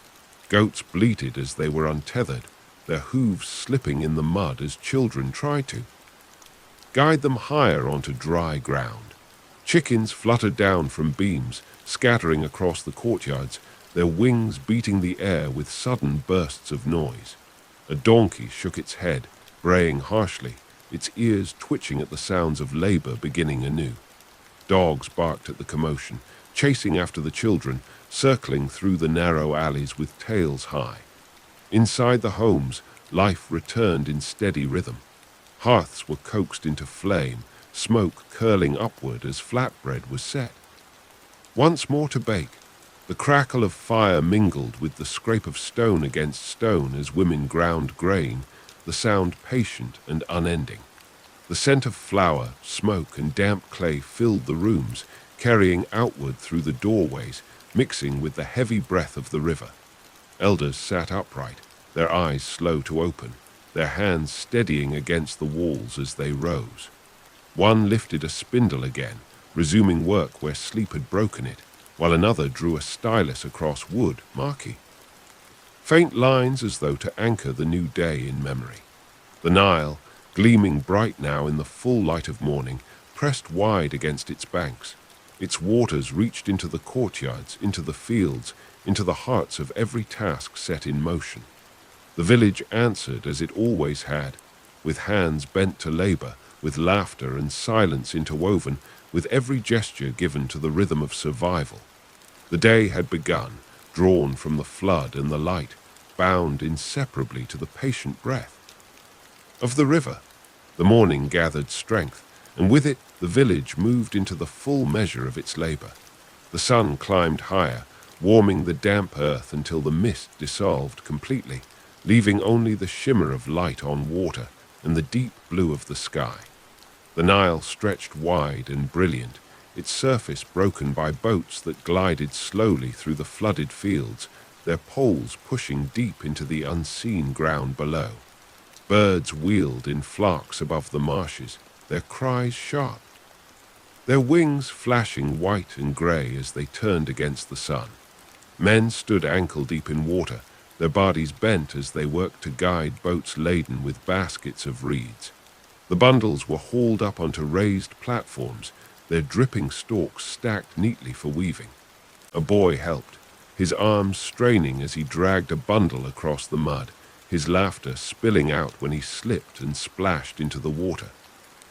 Goats bleated as they were untethered, their hooves slipping in the mud as children tried to guide them higher onto dry ground. Chickens fluttered down from beams, scattering across the courtyards, their wings beating the air with sudden bursts of noise. A donkey shook its head, braying harshly, its ears twitching at the sounds of labor beginning anew. Dogs barked at the commotion, chasing after the children, circling through the narrow alleys with tails high. Inside the homes, life returned in steady rhythm. Hearths were coaxed into flame, smoke curling upward as flatbread was set. Once more to bake, the crackle of fire mingled with the scrape of stone against stone as women ground grain, the sound patient and unending. The scent of flour, smoke, and damp clay filled the rooms, carrying outward through the doorways, mixing with the heavy breath of the river. Elders sat upright, their eyes slow to open, their hands steadying against the walls as they rose. One lifted a spindle again, resuming work where sleep had broken it, while another drew a stylus across wood, marquee. Faint lines as though to anchor the new day in memory. The Nile, gleaming bright now in the full light of morning, pressed wide against its banks. Its waters reached into the courtyards, into the fields, into the hearts of every task set in motion. The village answered as it always had, with hands bent to labor, with laughter and silence interwoven, with every gesture given to the rhythm of survival. The day had begun, drawn from the flood and the light, bound inseparably to the patient breath of the river. The morning gathered strength, and with it the village moved into the full measure of its labor. The sun climbed higher, warming the damp earth until the mist dissolved completely, leaving only the shimmer of light on water and the deep blue of the sky. The Nile stretched wide and brilliant, its surface broken by boats that glided slowly through the flooded fields, their poles pushing deep into the unseen ground below. Birds wheeled in flocks above the marshes, their cries sharp, their wings flashing white and gray as they turned against the sun. Men stood ankle-deep in water, their bodies bent as they worked to guide boats laden with baskets of reeds. The bundles were hauled up onto raised platforms, their dripping stalks stacked neatly for weaving. A boy helped, his arms straining as he dragged a bundle across the mud, his laughter spilling out when he slipped and splashed into the water.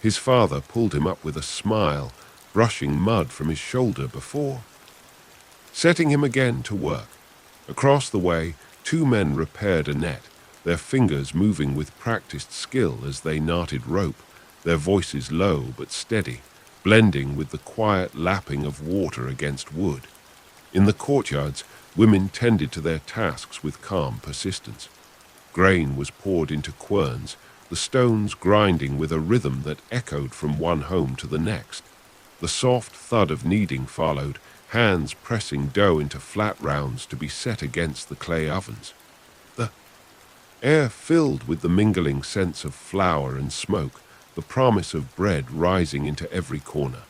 His father pulled him up with a smile, brushing mud from his shoulder before setting him again to work. Across the way, two men repaired a net, their fingers moving with practiced skill as they knotted rope, their voices low but steady, blending with the quiet lapping of water against wood. In the courtyards, women tended to their tasks with calm persistence. Grain was poured into querns, the stones grinding with a rhythm that echoed from one home to the next. The soft thud of kneading followed, hands pressing dough into flat rounds to be set against the clay ovens. The air filled with the mingling scents of flour and smoke, the promise of bread rising into every corner.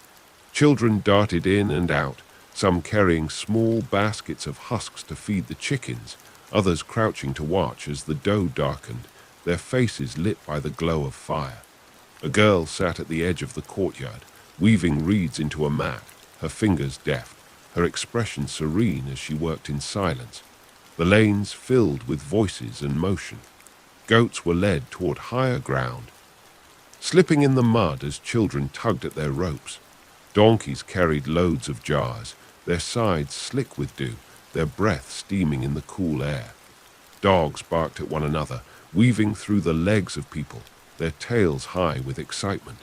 Children darted in and out, some carrying small baskets of husks to feed the chickens, others crouching to watch as the dough darkened, their faces lit by the glow of fire. A girl sat at the edge of the courtyard, weaving reeds into a mat, her fingers deft, her expression serene as she worked in silence. The lanes filled with voices and motion. Goats were led toward higher ground, slipping in the mud as children tugged at their ropes. Donkeys carried loads of jars, their sides slick with dew, their breath steaming in the cool air. Dogs barked at one another, weaving through the legs of people, their tails high with excitement.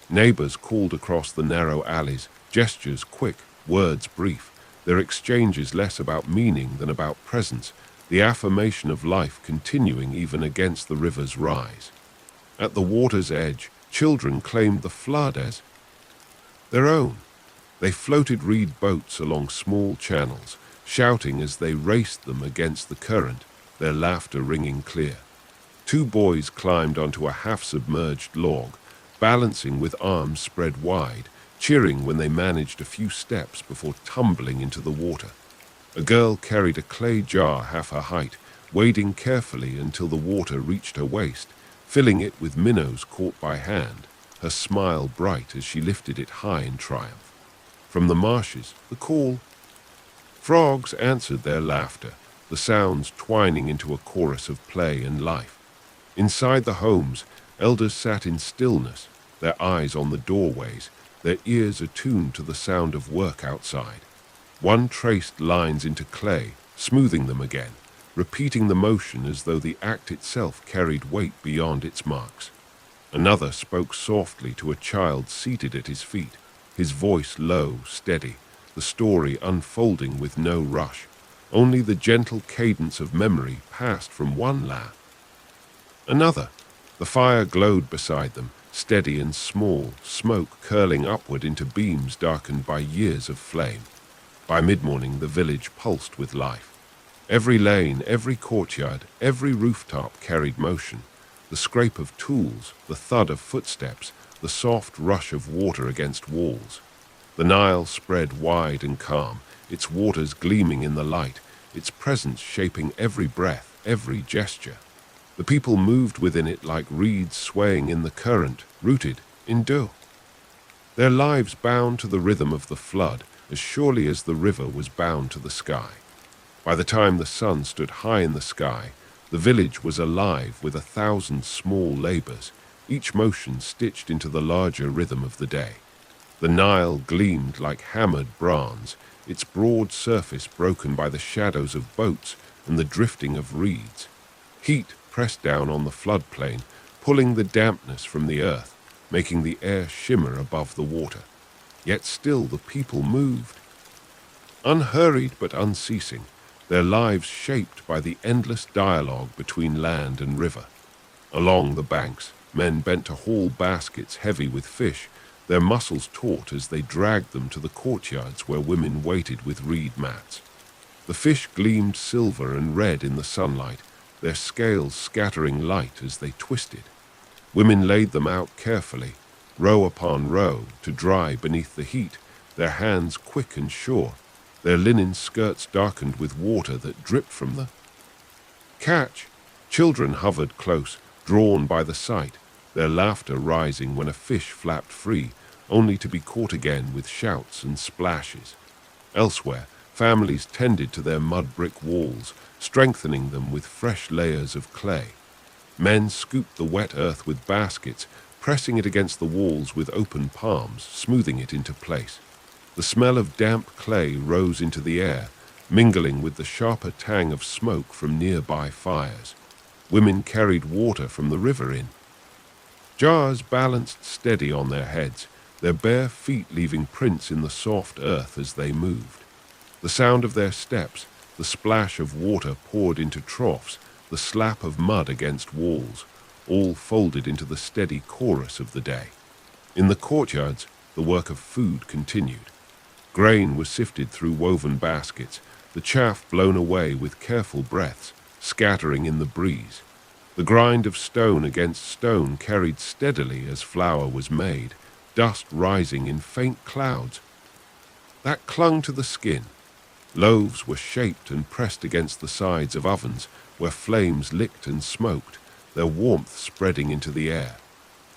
Neighbors called across the narrow alleys, gestures quick, words brief, their exchanges less about meaning than about presence, the affirmation of life continuing even against the river's rise. At the water's edge, children claimed the flood as their own. They floated reed boats along small channels, shouting as they raced them against the current, their laughter ringing clear. Two boys climbed onto a half-submerged log, balancing with arms spread wide, cheering when they managed a few steps before tumbling into the water. A girl carried a clay jar half her height, wading carefully until the water reached her waist, filling it with minnows caught by hand, her smile bright as she lifted it high in triumph. From the marshes, the call. Frogs answered their laughter, the sounds twining into a chorus of play and life. Inside the homes, elders sat in stillness, their eyes on the doorways, their ears attuned to the sound of work outside. One traced lines into clay, smoothing them again, repeating the motion as though the act itself carried weight beyond its marks. Another spoke softly to a child seated at his feet, his voice low, steady, the story unfolding with no rush. Only the gentle cadence of memory passed from one lap. Another. The fire glowed beside them, steady and small, smoke curling upward into beams darkened by years of flame. By mid-morning, the village pulsed with life. Every lane, every courtyard, every rooftop carried motion. The scrape of tools, the thud of footsteps, the soft rush of water against walls. The Nile spread wide and calm, its waters gleaming in the light, its presence shaping every breath, every gesture. The people moved within it like reeds swaying in the current, rooted in dew. Their lives bound to the rhythm of the flood, as surely as the river was bound to the sky. By the time the sun stood high in the sky, the village was alive with 1,000 small labors, each motion stitched into the larger rhythm of the day. The Nile gleamed like hammered bronze, its broad surface broken by the shadows of boats and the drifting of reeds. Heat pressed down on the floodplain, pulling the dampness from the earth, making the air shimmer above the water. Yet still the people moved. Unhurried but unceasing, their lives shaped by the endless dialogue between land and river. Along the banks, men bent to haul baskets heavy with fish, their muscles taut as they dragged them to the courtyards where women waited with reed mats. The fish gleamed silver and red in the sunlight, their scales scattering light as they twisted. Women laid them out carefully, row upon row, to dry beneath the heat, their hands quick and sure, their linen skirts darkened with water that dripped from the Catch! Children hovered close, drawn by the sight, their laughter rising when a fish flapped free, only to be caught again with shouts and splashes. Elsewhere, families tended to their mud brick walls, strengthening them with fresh layers of clay. Men scooped the wet earth with baskets, pressing it against the walls with open palms, smoothing it into place. The smell of damp clay rose into the air, mingling with the sharper tang of smoke from nearby fires. Women carried water from the river in. Jars balanced steady on their heads, their bare feet leaving prints in the soft earth as they moved. The sound of their steps, the splash of water poured into troughs, the slap of mud against walls, all folded into the steady chorus of the day. In the courtyards, the work of food continued. Grain was sifted through woven baskets, the chaff blown away with careful breaths, scattering in the breeze. The grind of stone against stone carried steadily as flour was made, dust rising in faint clouds that clung to the skin. Loaves were shaped and pressed against the sides of ovens where flames licked and smoked, their warmth spreading into the air.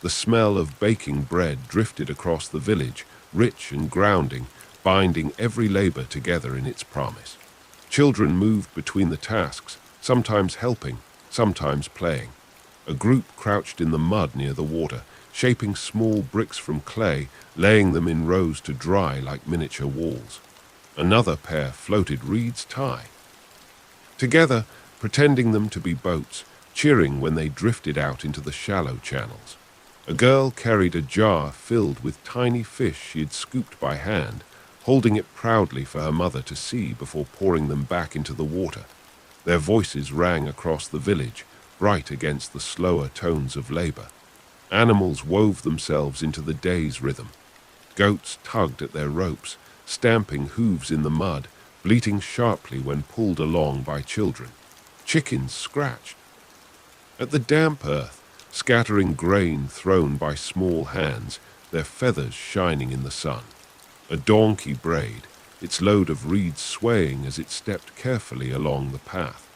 The smell of baking bread drifted across the village, rich and grounding, binding every labor together in its promise. Children moved between the tasks, sometimes helping, sometimes playing. A group crouched in the mud near the water, shaping small bricks from clay, laying them in rows to dry like miniature walls. Another pair floated reeds tie. Together, pretending them to be boats, cheering when they drifted out into the shallow channels. A girl carried a jar filled with tiny fish she had scooped by hand, holding it proudly for her mother to see before pouring them back into the water. Their voices rang across the village, bright against the slower tones of labor. Animals wove themselves into the day's rhythm. Goats tugged at their ropes, stamping hooves in the mud, bleating sharply when pulled along by children. Chickens scratched at the damp earth, scattering grain thrown by small hands, their feathers shining in the sun. A donkey brayed, its load of reeds swaying as it stepped carefully along the path.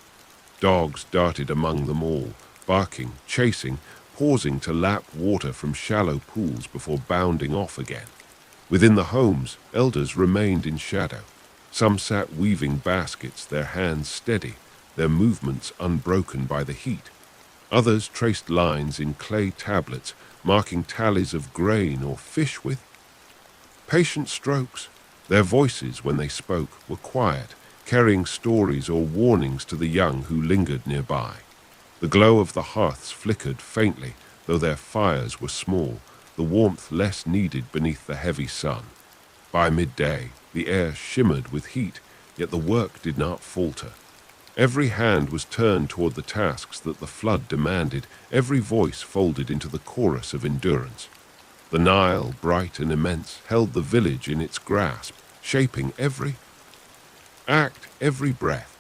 Dogs darted among them all, barking, chasing, pausing to lap water from shallow pools before bounding off again. Within the homes, elders remained in shadow. Some sat weaving baskets, their hands steady, their movements unbroken by the heat. Others traced lines in clay tablets, marking tallies of grain or fish with patient strokes. Their voices, when they spoke, were quiet, carrying stories or warnings to the young who lingered nearby. The glow of the hearths flickered faintly, though their fires were small, the warmth less needed beneath the heavy sun. By midday, the air shimmered with heat, yet the work did not falter. Every hand was turned toward the tasks that the flood demanded, every voice folded into the chorus of endurance. The Nile, bright and immense, held the village in its grasp, shaping every act, every breath.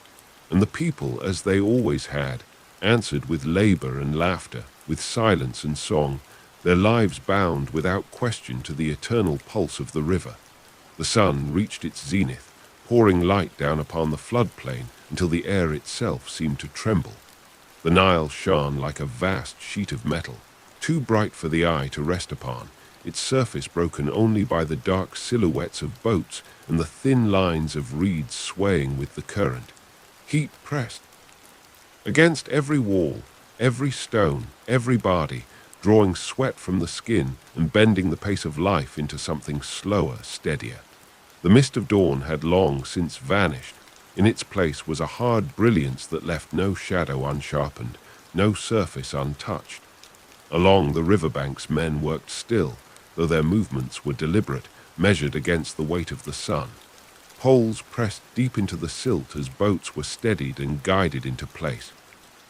And the people, as they always had, answered with labor and laughter, with silence and song, their lives bound without question to the eternal pulse of the river. The sun reached its zenith, pouring light down upon the floodplain until the air itself seemed to tremble. The Nile shone like a vast sheet of metal, too bright for the eye to rest upon, its surface broken only by the dark silhouettes of boats and the thin lines of reeds swaying with the current. Heat pressed against every wall, every stone, every body, drawing sweat from the skin and bending the pace of life into something slower, steadier. The mist of dawn had long since vanished. In its place was a hard brilliance that left no shadow unsharpened, no surface untouched. Along the riverbanks men worked still, though their movements were deliberate, measured against the weight of the sun. Poles pressed deep into the silt as boats were steadied and guided into place.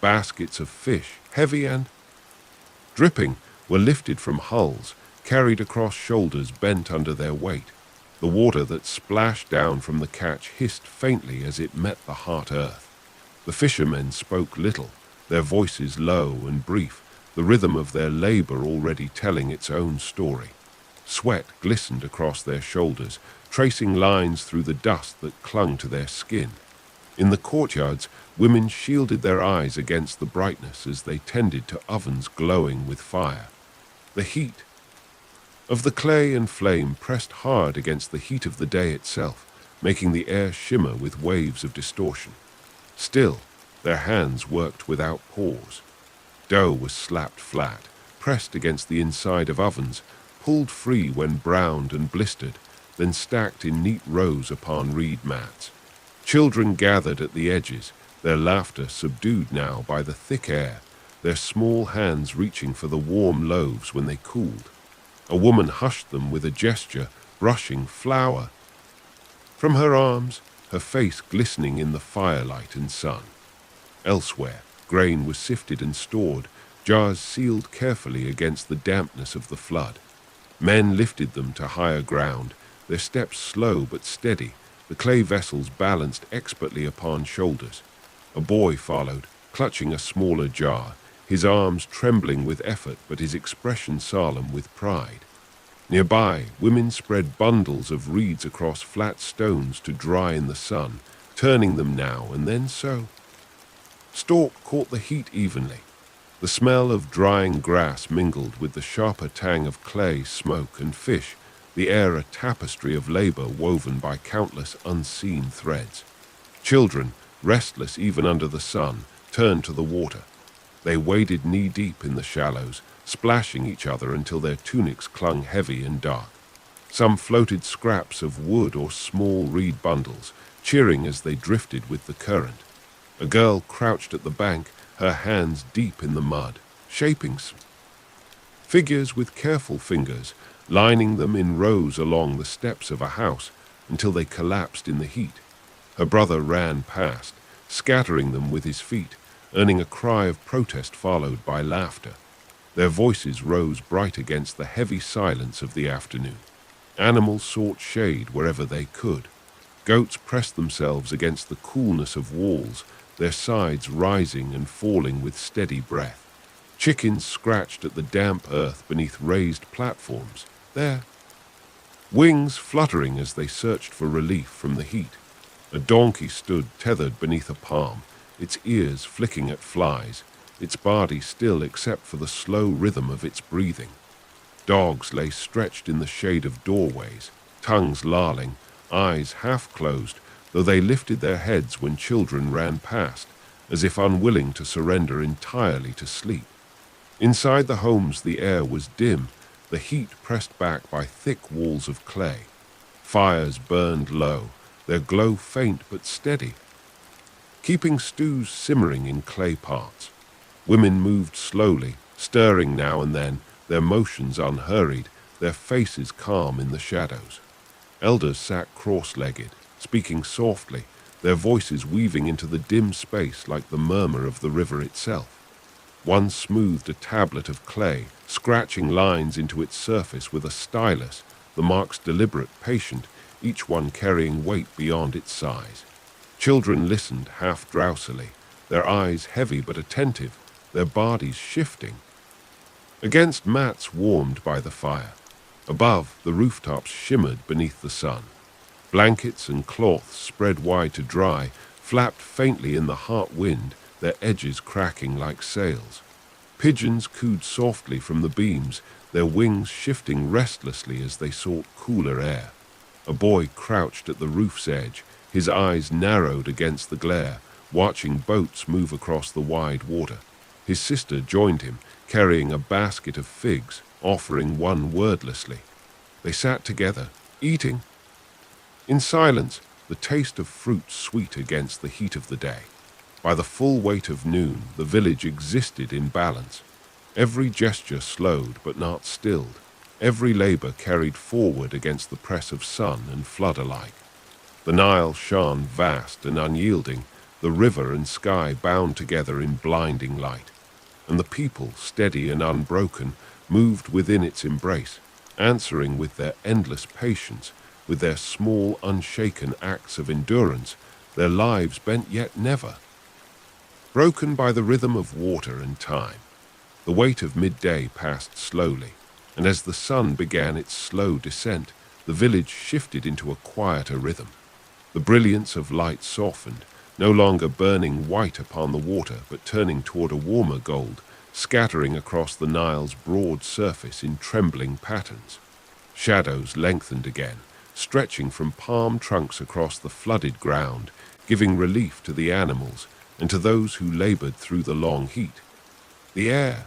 Baskets of fish, heavy and dripping, were lifted from hulls, carried across shoulders bent under their weight. The water that splashed down from the catch hissed faintly as it met the hot earth. The fishermen spoke little, their voices low and brief, the rhythm of their labor already telling its own story. Sweat glistened across their shoulders, tracing lines through the dust that clung to their skin. In the courtyards, women shielded their eyes against the brightness as they tended to ovens glowing with fire. The heat of the clay and flame pressed hard against the heat of the day itself, making the air shimmer with waves of distortion. Still, their hands worked without pause. Dough was slapped flat, pressed against the inside of ovens, pulled free when browned and blistered, then stacked in neat rows upon reed mats. Children gathered at the edges, their laughter subdued now by the thick air, their small hands reaching for the warm loaves when they cooled. A woman hushed them with a gesture, brushing flour from her arms, her face glistening in the firelight and sun. Elsewhere, grain was sifted and stored, jars sealed carefully against the dampness of the flood. Men lifted them to higher ground, their steps slow but steady, the clay vessels balanced expertly upon shoulders. A boy followed, clutching a smaller jar, his arms trembling with effort but his expression solemn with pride. Nearby, women spread bundles of reeds across flat stones to dry in the sun, turning them now and then so. Stalk caught the heat evenly. The smell of drying grass mingled with the sharper tang of clay, smoke, and fish, the air a tapestry of labor woven by countless unseen threads. Children, restless even under the sun, turned to the water. They waded knee-deep in the shallows, splashing each other until their tunics clung heavy and dark. Some floated scraps of wood or small reed bundles, cheering as they drifted with the current. A girl crouched at the bank, her hands deep in the mud, shaping figures with careful fingers, lining them in rows along the steps of a house until they collapsed in the heat. Her brother ran past, scattering them with his feet, earning a cry of protest followed by laughter. Their voices rose bright against the heavy silence of the afternoon. Animals sought shade wherever they could. Goats pressed themselves against the coolness of walls, their sides rising and falling with steady breath. Chickens scratched at the damp earth beneath raised platforms, their wings fluttering as they searched for relief from the heat. A donkey stood tethered beneath a palm, its ears flicking at flies, its body still except for the slow rhythm of its breathing. Dogs lay stretched in the shade of doorways, tongues lolling, eyes half closed, though they lifted their heads when children ran past, as if unwilling to surrender entirely to sleep. Inside the homes the air was dim, the heat pressed back by thick walls of clay. Fires burned low, their glow faint but steady, keeping stews simmering in clay pots. Women moved slowly, stirring now and then, their motions unhurried, their faces calm in the shadows. Elders sat cross-legged, speaking softly, their voices weaving into the dim space like the murmur of the river itself. One smoothed a tablet of clay, scratching lines into its surface with a stylus, the marks deliberate, patient, each one carrying weight beyond its size. Children listened half drowsily, their eyes heavy but attentive, their bodies shifting. Against mats warmed by the fire, above, the rooftops shimmered beneath the sun. Blankets and cloths spread wide to dry, flapped faintly in the hot wind, their edges cracking like sails. Pigeons cooed softly from the beams, their wings shifting restlessly as they sought cooler air. A boy crouched at the roof's edge, his eyes narrowed against the glare, watching boats move across the wide water. His sister joined him, carrying a basket of figs, offering one wordlessly. They sat together, eating. In silence, the taste of fruit sweet against the heat of the day. By the full weight of noon, the village existed in balance. Every gesture slowed but not stilled. Every labor carried forward against the press of sun and flood alike. The Nile shone vast and unyielding, the river and sky bound together in blinding light. And the people, steady and unbroken, moved within its embrace, answering with their endless patience, with their small, unshaken acts of endurance, their lives bent yet never. Broken by the rhythm of water and time, the weight of midday passed slowly, and as the sun began its slow descent, the village shifted into a quieter rhythm. The brilliance of light softened, no longer burning white upon the water, but turning toward a warmer gold, scattering across the Nile's broad surface in trembling patterns. Shadows lengthened again, stretching from palm trunks across the flooded ground, giving relief to the animals and to those who labored through the long heat. The air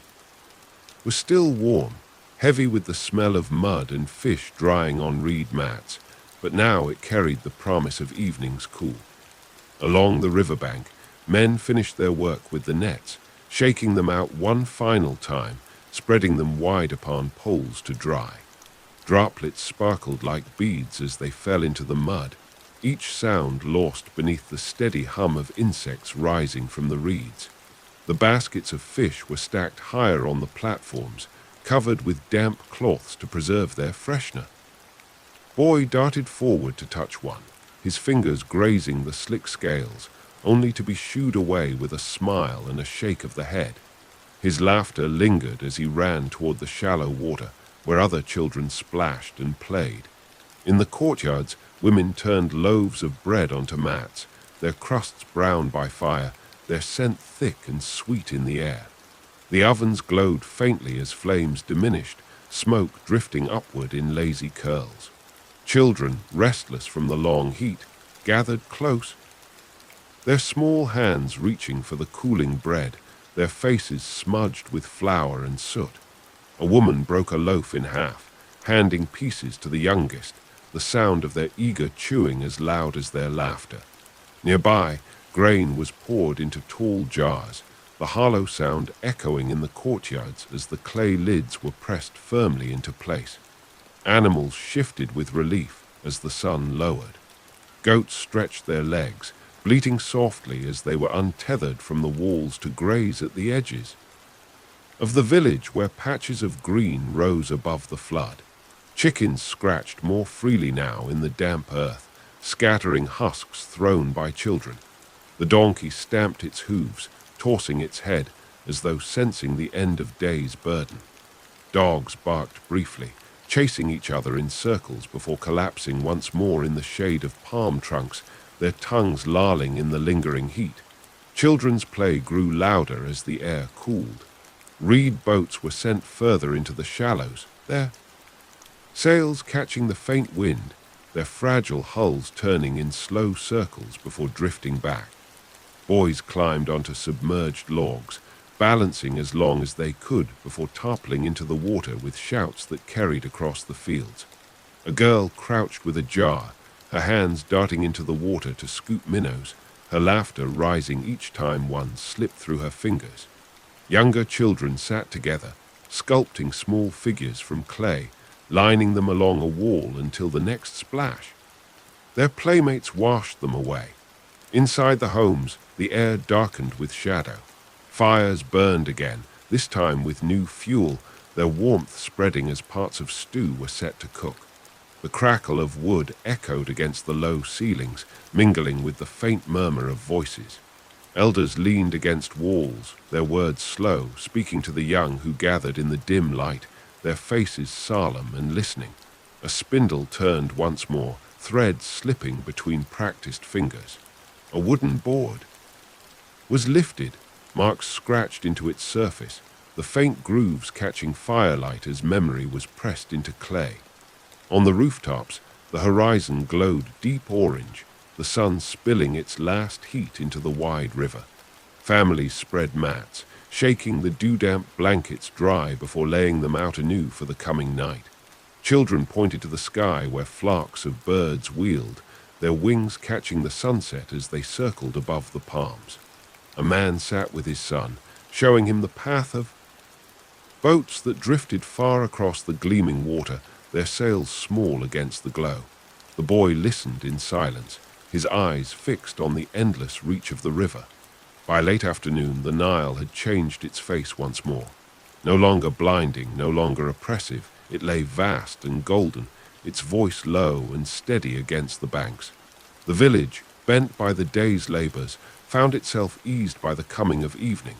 was still warm, heavy with the smell of mud and fish drying on reed mats, but now it carried the promise of evening's cool. Along the riverbank, men finished their work with the nets, shaking them out one final time, spreading them wide upon poles to dry. Droplets sparkled like beads as they fell into the mud, each sound lost beneath the steady hum of insects rising from the reeds. The baskets of fish were stacked higher on the platforms, covered with damp cloths to preserve their freshness. Boy darted forward to touch one, his fingers grazing the slick scales, only to be shooed away with a smile and a shake of the head. His laughter lingered as he ran toward the shallow water, where other children splashed and played. In the courtyards, women turned loaves of bread onto mats, their crusts browned by fire, their scent thick and sweet in the air. The ovens glowed faintly as flames diminished, smoke drifting upward in lazy curls. Children, restless from the long heat, gathered close, their small hands reaching for the cooling bread, their faces smudged with flour and soot. A woman broke a loaf in half, handing pieces to the youngest, the sound of their eager chewing as loud as their laughter. Nearby, grain was poured into tall jars, the hollow sound echoing in the courtyards as the clay lids were pressed firmly into place. Animals shifted with relief as the sun lowered. Goats stretched their legs, bleating softly as they were untethered from the walls to graze at the edges of the village where patches of green rose above the flood. Chickens scratched more freely now in the damp earth, scattering husks thrown by children. The donkey stamped its hooves, tossing its head as though sensing the end of day's burden. Dogs barked briefly, chasing each other in circles before collapsing once more in the shade of palm trunks, their tongues lolling in the lingering heat. Children's play grew louder as the air cooled. Reed boats were sent further into the shallows, their sails catching the faint wind, their fragile hulls turning in slow circles before drifting back. Boys climbed onto submerged logs, balancing as long as they could before toppling into the water with shouts that carried across the fields. A girl crouched with a jar, her hands darting into the water to scoop minnows, her laughter rising each time one slipped through her fingers. Younger children sat together, sculpting small figures from clay, lining them along a wall until the next splash. Their playmates washed them away. Inside the homes, the air darkened with shadow. Fires burned again, this time with new fuel, their warmth spreading as parts of stew were set to cook. The crackle of wood echoed against the low ceilings, mingling with the faint murmur of voices. Elders leaned against walls, their words slow, speaking to the young who gathered in the dim light, their faces solemn and listening. A spindle turned once more, threads slipping between practiced fingers. A wooden board was lifted, marks scratched into its surface, the faint grooves catching firelight as memory was pressed into clay. On the rooftops, the horizon glowed deep orange, the sun spilling its last heat into the wide river. Families spread mats, shaking the dew-damp blankets dry before laying them out anew for the coming night. Children pointed to the sky where flocks of birds wheeled, their wings catching the sunset as they circled above the palms. A man sat with his son, showing him the path of boats that drifted far across the gleaming water, their sails small against the glow. The boy listened in silence, his eyes fixed on the endless reach of the river. By late afternoon, the Nile had changed its face once more. No longer blinding, no longer oppressive, it lay vast and golden, its voice low and steady against the banks. The village, bent by the day's labors, found itself eased by the coming of evening.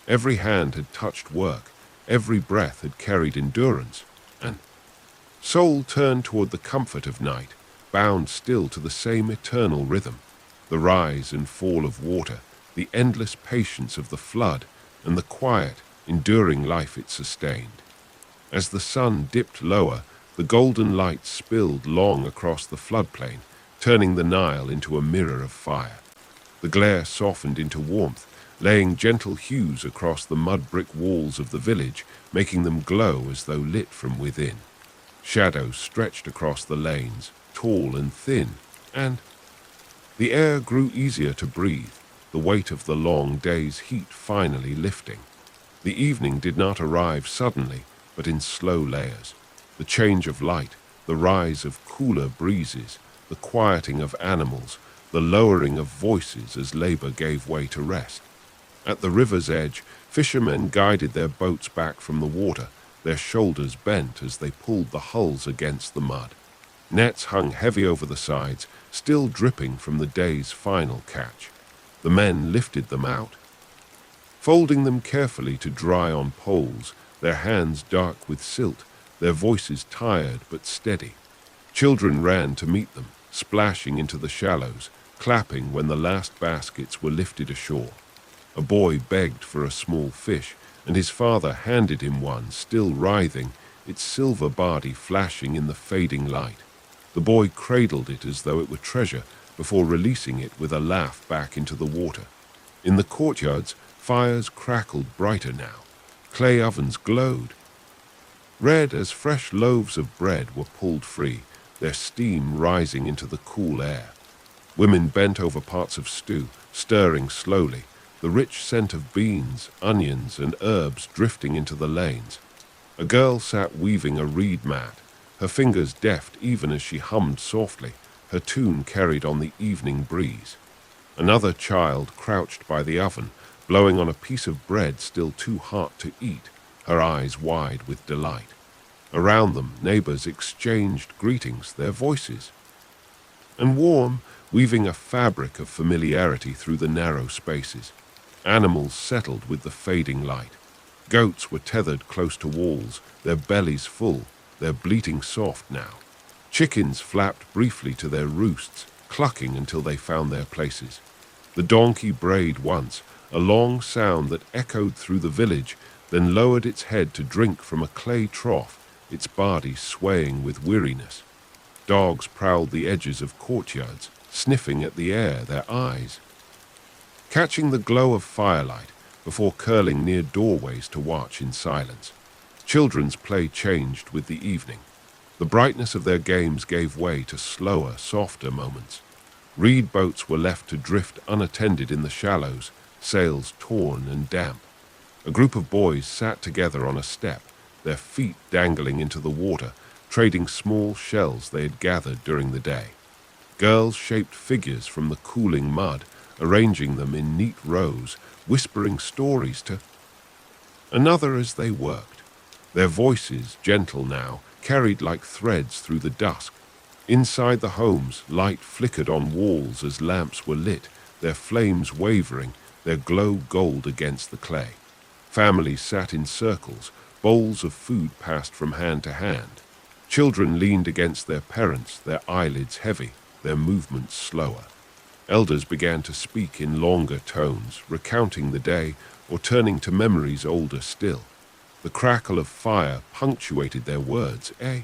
Every hand had touched work, every breath had carried endurance, and soul turned toward the comfort of night, bound still to the same eternal rhythm. The rise and fall of water, the endless patience of the flood, and the quiet, enduring life it sustained. As the sun dipped lower, the golden light spilled long across the floodplain, turning the Nile into a mirror of fire. The glare softened into warmth, laying gentle hues across the mud-brick walls of the village, making them glow as though lit from within. Shadows stretched across the lanes, tall and thin, and the air grew easier to breathe, the weight of the long day's heat finally lifting. The evening did not arrive suddenly, but in slow layers. The change of light, the rise of cooler breezes, the quieting of animals, the lowering of voices as labor gave way to rest. At the river's edge, fishermen guided their boats back from the water, their shoulders bent as they pulled the hulls against the mud. Nets hung heavy over the sides, still dripping from the day's final catch. The men lifted them out, folding them carefully to dry on poles, their hands dark with silt, their voices tired but steady. Children ran to meet them, splashing into the shallows, clapping when the last baskets were lifted ashore. A boy begged for a small fish, and his father handed him one, still writhing, its silver body flashing in the fading light. The boy cradled it as though it were treasure, before releasing it with a laugh back into the water. In the courtyards, fires crackled brighter now. Clay ovens glowed, red as fresh loaves of bread were pulled free, their steam rising into the cool air. Women bent over pots of stew, stirring slowly, the rich scent of beans, onions, and herbs drifting into the lanes. A girl sat weaving a reed mat, her fingers deft even as she hummed softly, her tune carried on the evening breeze. Another child crouched by the oven, blowing on a piece of bread still too hot to eat, her eyes wide with delight. Around them, neighbors exchanged greetings, their voices, and warm, weaving a fabric of familiarity through the narrow spaces. Animals settled with the fading light. Goats were tethered close to walls, their bellies full, their bleating soft now. Chickens flapped briefly to their roosts, clucking until they found their places. The donkey brayed once, a long sound that echoed through the village, then lowered its head to drink from a clay trough, its body swaying with weariness. Dogs prowled the edges of courtyards, sniffing at the air, their eyes catching the glow of firelight before curling near doorways to watch in silence. Children's play changed with the evening. The brightness of their games gave way to slower, softer moments. Reed boats were left to drift unattended in the shallows, sails torn and damp. A group of boys sat together on a step, their feet dangling into the water, trading small shells they had gathered during the day. Girls shaped figures from the cooling mud, arranging them in neat rows, whispering stories to another as they worked. Their voices, gentle now, carried like threads through the dusk. Inside the homes, light flickered on walls as lamps were lit, their flames wavering, their glow gold against the clay. Families sat in circles, bowls of food passed from hand to hand. Children leaned against their parents, their eyelids heavy, their movements slower. Elders began to speak in longer tones, recounting the day or turning to memories older still. The crackle of fire punctuated their words, a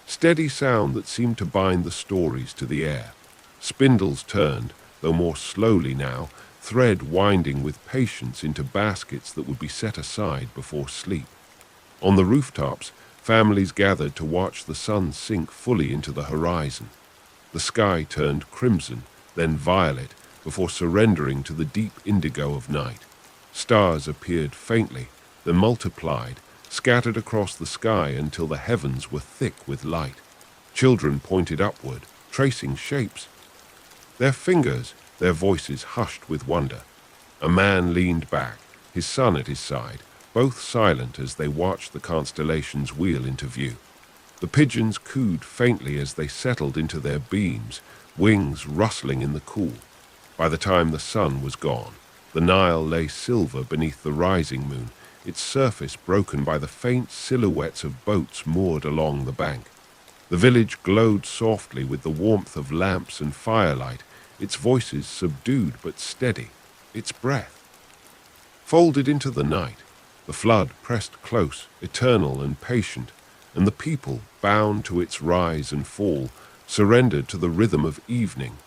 steady sound that seemed to bind the stories to the air. Spindles turned, though more slowly now, thread winding with patience into baskets that would be set aside before sleep. On the rooftops, families gathered to watch the sun sink fully into the horizon. The sky turned crimson, then violet, before surrendering to the deep indigo of night. Stars appeared faintly, then multiplied, scattered across the sky until the heavens were thick with light. Children pointed upward, tracing shapes. Their fingers, their voices hushed with wonder. A man leaned back, his son at his side, both silent as they watched the constellations wheel into view. The pigeons cooed faintly as they settled into their beams, wings rustling in the cool. By the time the sun was gone, the Nile lay silver beneath the rising moon, its surface broken by the faint silhouettes of boats moored along the bank. The village glowed softly with the warmth of lamps and firelight, its voices subdued but steady, its breath. Folded into the night, the flood pressed close, eternal and patient, and the people, bound to its rise and fall, surrendered to the rhythm of evening,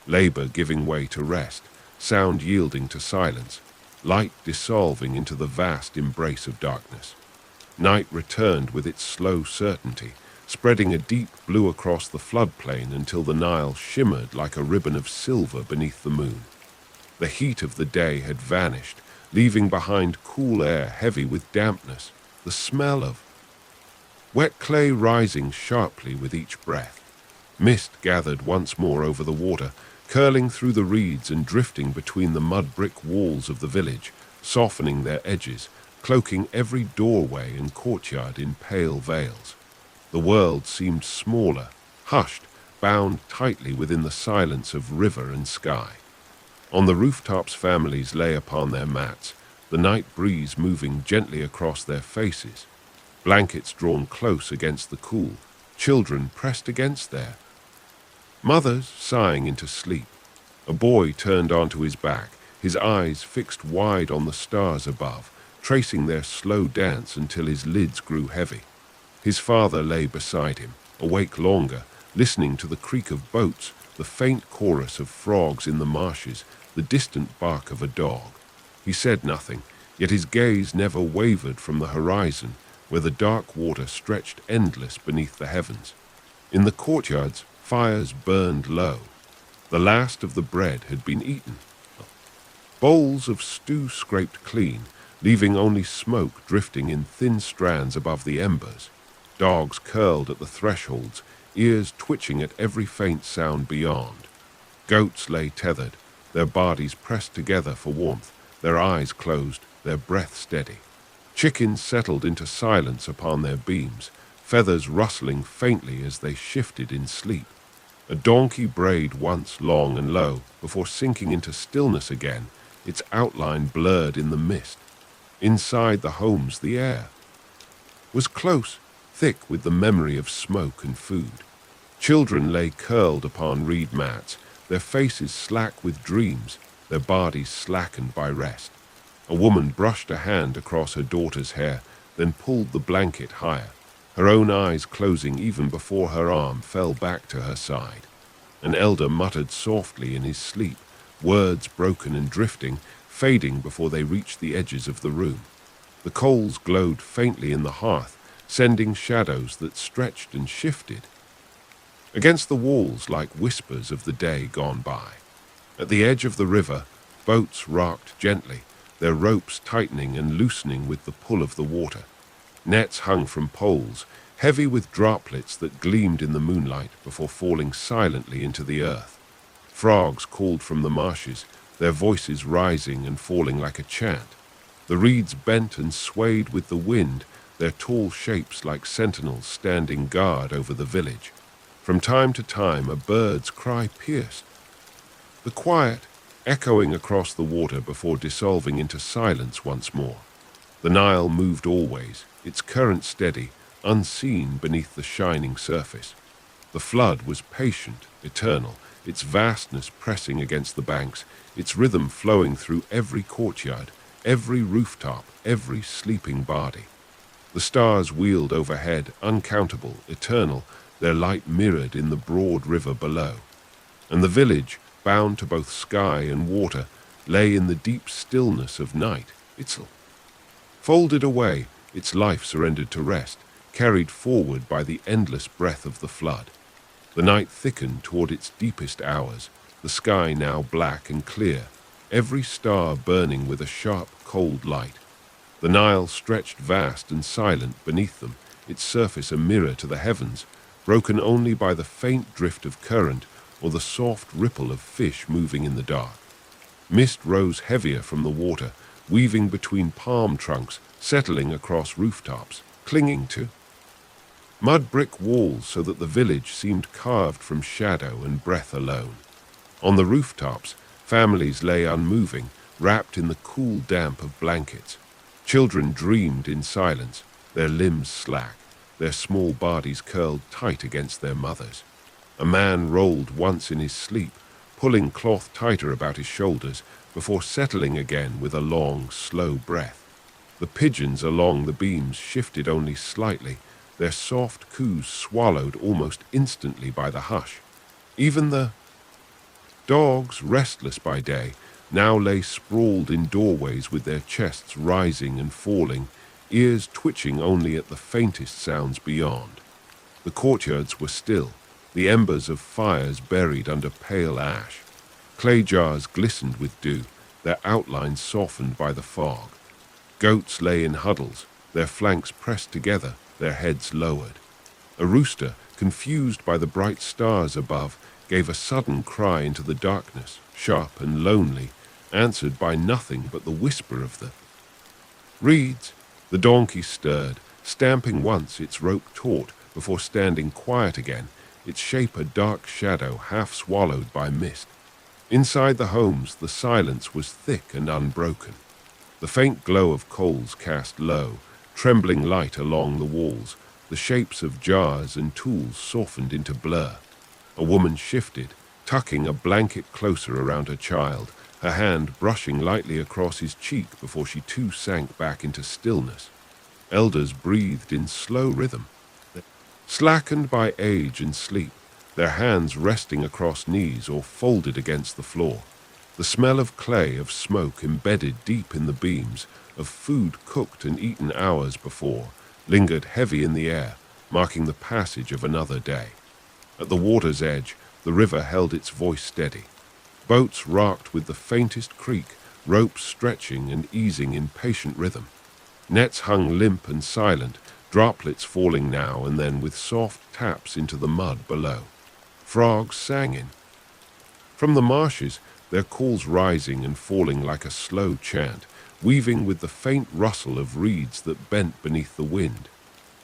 labor giving way to rest, sound yielding to silence, light dissolving into the vast embrace of darkness. Night returned with its slow certainty, spreading a deep blue across the floodplain until the Nile shimmered like a ribbon of silver beneath the moon. The heat of the day had vanished, leaving behind cool air heavy with dampness, the smell of wet clay rising sharply with each breath. Mist gathered once more over the water, curling through the reeds and drifting between the mud-brick walls of the village, softening their edges, cloaking every doorway and courtyard in pale veils. The world seemed smaller, hushed, bound tightly within the silence of river and sky. On the rooftops families lay upon their mats, the night breeze moving gently across their faces, blankets drawn close against the cool, children pressed against their mothers sighing into sleep. A boy turned onto his back, his eyes fixed wide on the stars above, tracing their slow dance until his lids grew heavy. His father lay beside him, awake longer, listening to the creak of boats, the faint chorus of frogs in the marshes, the distant bark of a dog. He said nothing, yet his gaze never wavered from the horizon, where the dark water stretched endless beneath the heavens. In the courtyards, fires burned low. The last of the bread had been eaten. Bowls of stew scraped clean, leaving only smoke drifting in thin strands above the embers. Dogs curled at the thresholds, ears twitching at every faint sound beyond. Goats lay tethered, their bodies pressed together for warmth, their eyes closed, their breath steady. Chickens settled into silence upon their beams, feathers rustling faintly as they shifted in sleep. A donkey brayed once long and low, before sinking into stillness again, its outline blurred in the mist. Inside the homes the air was close, thick with the memory of smoke and food. Children lay curled upon reed mats, their faces slack with dreams, their bodies slackened by rest. A woman brushed a hand across her daughter's hair, then pulled the blanket higher, her own eyes closing even before her arm fell back to her side. An elder muttered softly in his sleep, words broken and drifting, fading before they reached the edges of the room. The coals glowed faintly in the hearth, sending shadows that stretched and shifted against the walls like whispers of the day gone by. At the edge of the river, boats rocked gently, their ropes tightening and loosening with the pull of the water. Nets hung from poles, heavy with droplets that gleamed in the moonlight before falling silently into the earth. Frogs called from the marshes, their voices rising and falling like a chant. The reeds bent and swayed with the wind, their tall shapes like sentinels standing guard over the village. From time to time a bird's cry pierced the quiet, echoing across the water before dissolving into silence once more. The Nile moved always, its current steady, unseen beneath the shining surface. The flood was patient, eternal, its vastness pressing against the banks, its rhythm flowing through every courtyard, every rooftop, every sleeping body. The stars wheeled overhead, uncountable, eternal, their light mirrored in the broad river below. And the village, bound to both sky and water, lay in the deep stillness of night, its folded away, its life surrendered to rest, carried forward by the endless breath of the flood. The night thickened toward its deepest hours, the sky now black and clear, every star burning with a sharp, cold light. The Nile stretched vast and silent beneath them, its surface a mirror to the heavens, broken only by the faint drift of current or the soft ripple of fish moving in the dark. Mist rose heavier from the water, weaving between palm trunks, settling across rooftops, clinging to mud-brick walls so that the village seemed carved from shadow and breath alone. On the rooftops, families lay unmoving, wrapped in the cool damp of blankets. Children dreamed in silence, their limbs slack, their small bodies curled tight against their mothers. A man rolled once in his sleep, pulling cloth tighter about his shoulders before settling again with a long, slow breath. The pigeons along the beams shifted only slightly, their soft coos swallowed almost instantly by the hush. Even the dogs, restless by day, now lay sprawled in doorways with their chests rising and falling, ears twitching only at the faintest sounds beyond. The courtyards were still, the embers of fires buried under pale ash. Clay jars glistened with dew, their outlines softened by the fog. Goats lay in huddles, their flanks pressed together, their heads lowered. A rooster, confused by the bright stars above, gave a sudden cry into the darkness, sharp and lonely, answered by nothing but the whisper of the reeds. The donkey stirred, stamping once its rope taut before standing quiet again, its shape a dark shadow half swallowed by mist. Inside the homes the silence was thick and unbroken. The faint glow of coals cast low, trembling light along the walls, the shapes of jars and tools softened into blur. A woman shifted, tucking a blanket closer around her child, her hand brushing lightly across his cheek before she too sank back into stillness. Elders breathed in slow rhythm, slackened by age and sleep, their hands resting across knees or folded against the floor. The smell of clay, of smoke embedded deep in the beams, of food cooked and eaten hours before, lingered heavy in the air, marking the passage of another day. At the water's edge, the river held its voice steady. Boats rocked with the faintest creak, ropes stretching and easing in patient rhythm. Nets hung limp and silent, droplets falling now and then with soft taps into the mud below. Frogs sang in from the marshes, their calls rising and falling like a slow chant, weaving with the faint rustle of reeds that bent beneath the wind.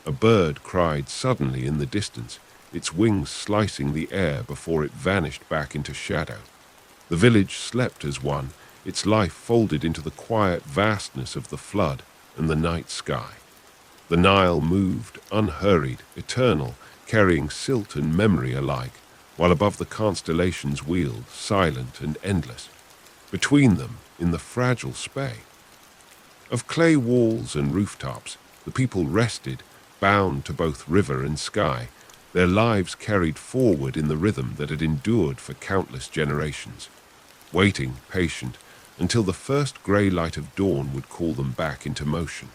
A bird cried suddenly in the distance, its wings slicing the air before it vanished back into shadow. The village slept as one, its life folded into the quiet vastness of the flood and the night sky. The Nile moved, unhurried, eternal, carrying silt and memory alike, while above the constellations wheeled, silent and endless. Between them, in the fragile spay of clay walls and rooftops, the people rested, bound to both river and sky, their lives carried forward in the rhythm that had endured for countless generations, waiting, patient, until the first grey light of dawn would call them back into motion.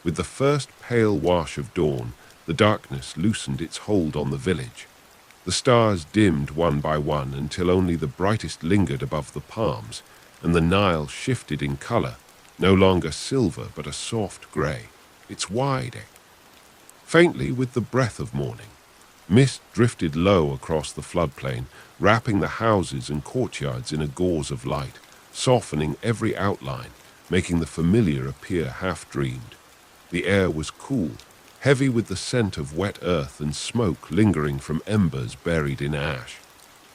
With the first pale wash of dawn, the darkness loosened its hold on the village. The stars dimmed one by one until only the brightest lingered above the palms, and the Nile shifted in color, no longer silver but a soft grey, its wide faintly with the breath of morning. Mist drifted low across the floodplain, wrapping the houses and courtyards in a gauze of light, softening every outline, making the familiar appear half-dreamed. The air was cool, heavy with the scent of wet earth and smoke lingering from embers buried in ash.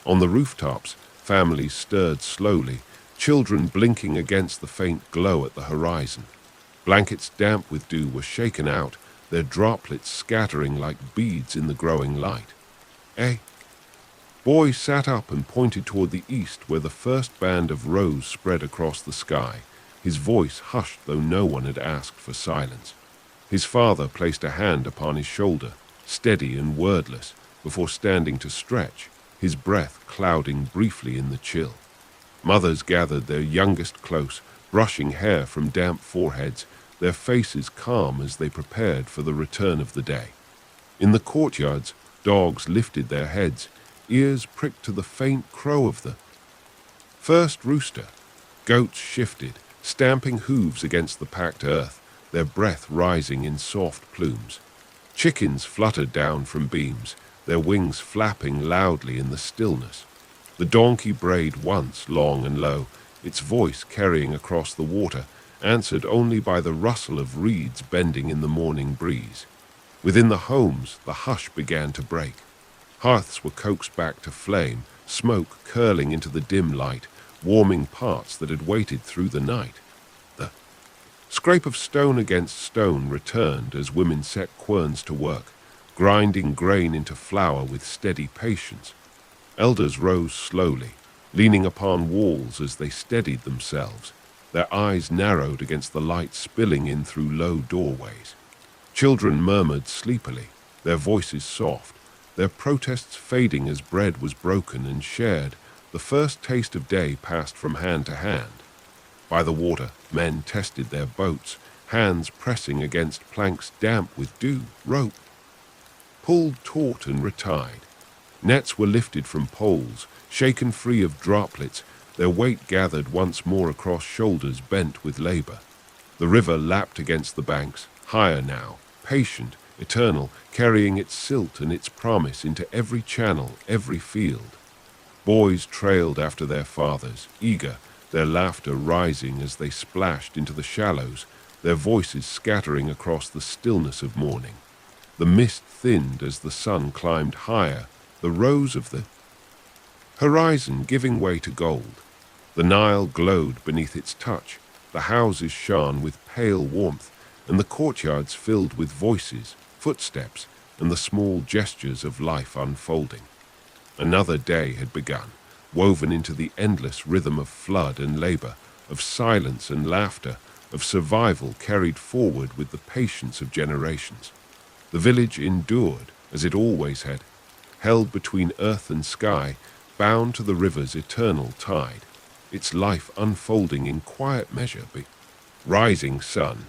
On the rooftops, families stirred slowly, children blinking against the faint glow at the horizon. Blankets damp with dew were shaken out, their droplets scattering like beads in the growing light. A boy sat up and pointed toward the east where the first band of rose spread across the sky, his voice hushed though no one had asked for silence. His father placed a hand upon his shoulder, steady and wordless, before standing to stretch, his breath clouding briefly in the chill. Mothers gathered their youngest close, brushing hair from damp foreheads, their faces calm as they prepared for the return of the day. In the courtyards, dogs lifted their heads, ears pricked to the faint crow of the first rooster. Goats shifted, stamping hooves against the packed earth, their breath rising in soft plumes. Chickens fluttered down from beams, their wings flapping loudly in the stillness. The donkey brayed once, long and low, its voice carrying across the water, answered only by the rustle of reeds bending in the morning breeze. Within the homes, the hush began to break. Hearths were coaxed back to flame, smoke curling into the dim light, warming parts that had waited through the night. The scrape of stone against stone returned as women set querns to work, grinding grain into flour with steady patience. Elders rose slowly, leaning upon walls as they steadied themselves, their eyes narrowed against the light spilling in through low doorways. Children murmured sleepily, their voices soft, their protests fading as bread was broken and shared. The first taste of day passed from hand to hand. By the water, men tested their boats, hands pressing against planks damp with dew, rope pulled taut and retied. Nets were lifted from poles, shaken free of droplets, their weight gathered once more across shoulders bent with labor. The river lapped against the banks, higher now, patient, eternal, carrying its silt and its promise into every channel, every field. Boys trailed after their fathers, eager, their laughter rising as they splashed into the shallows, their voices scattering across the stillness of morning. The mist thinned as the sun climbed higher, the rose of the horizon giving way to gold. The Nile glowed beneath its touch, the houses shone with pale warmth, and the courtyards filled with voices, footsteps, and the small gestures of life unfolding. Another day had begun, woven into the endless rhythm of flood and labor, of silence and laughter, of survival carried forward with the patience of generations. The village endured, as it always had, held between earth and sky, bound to the river's eternal tide, its life unfolding in quiet measure. Rising sun,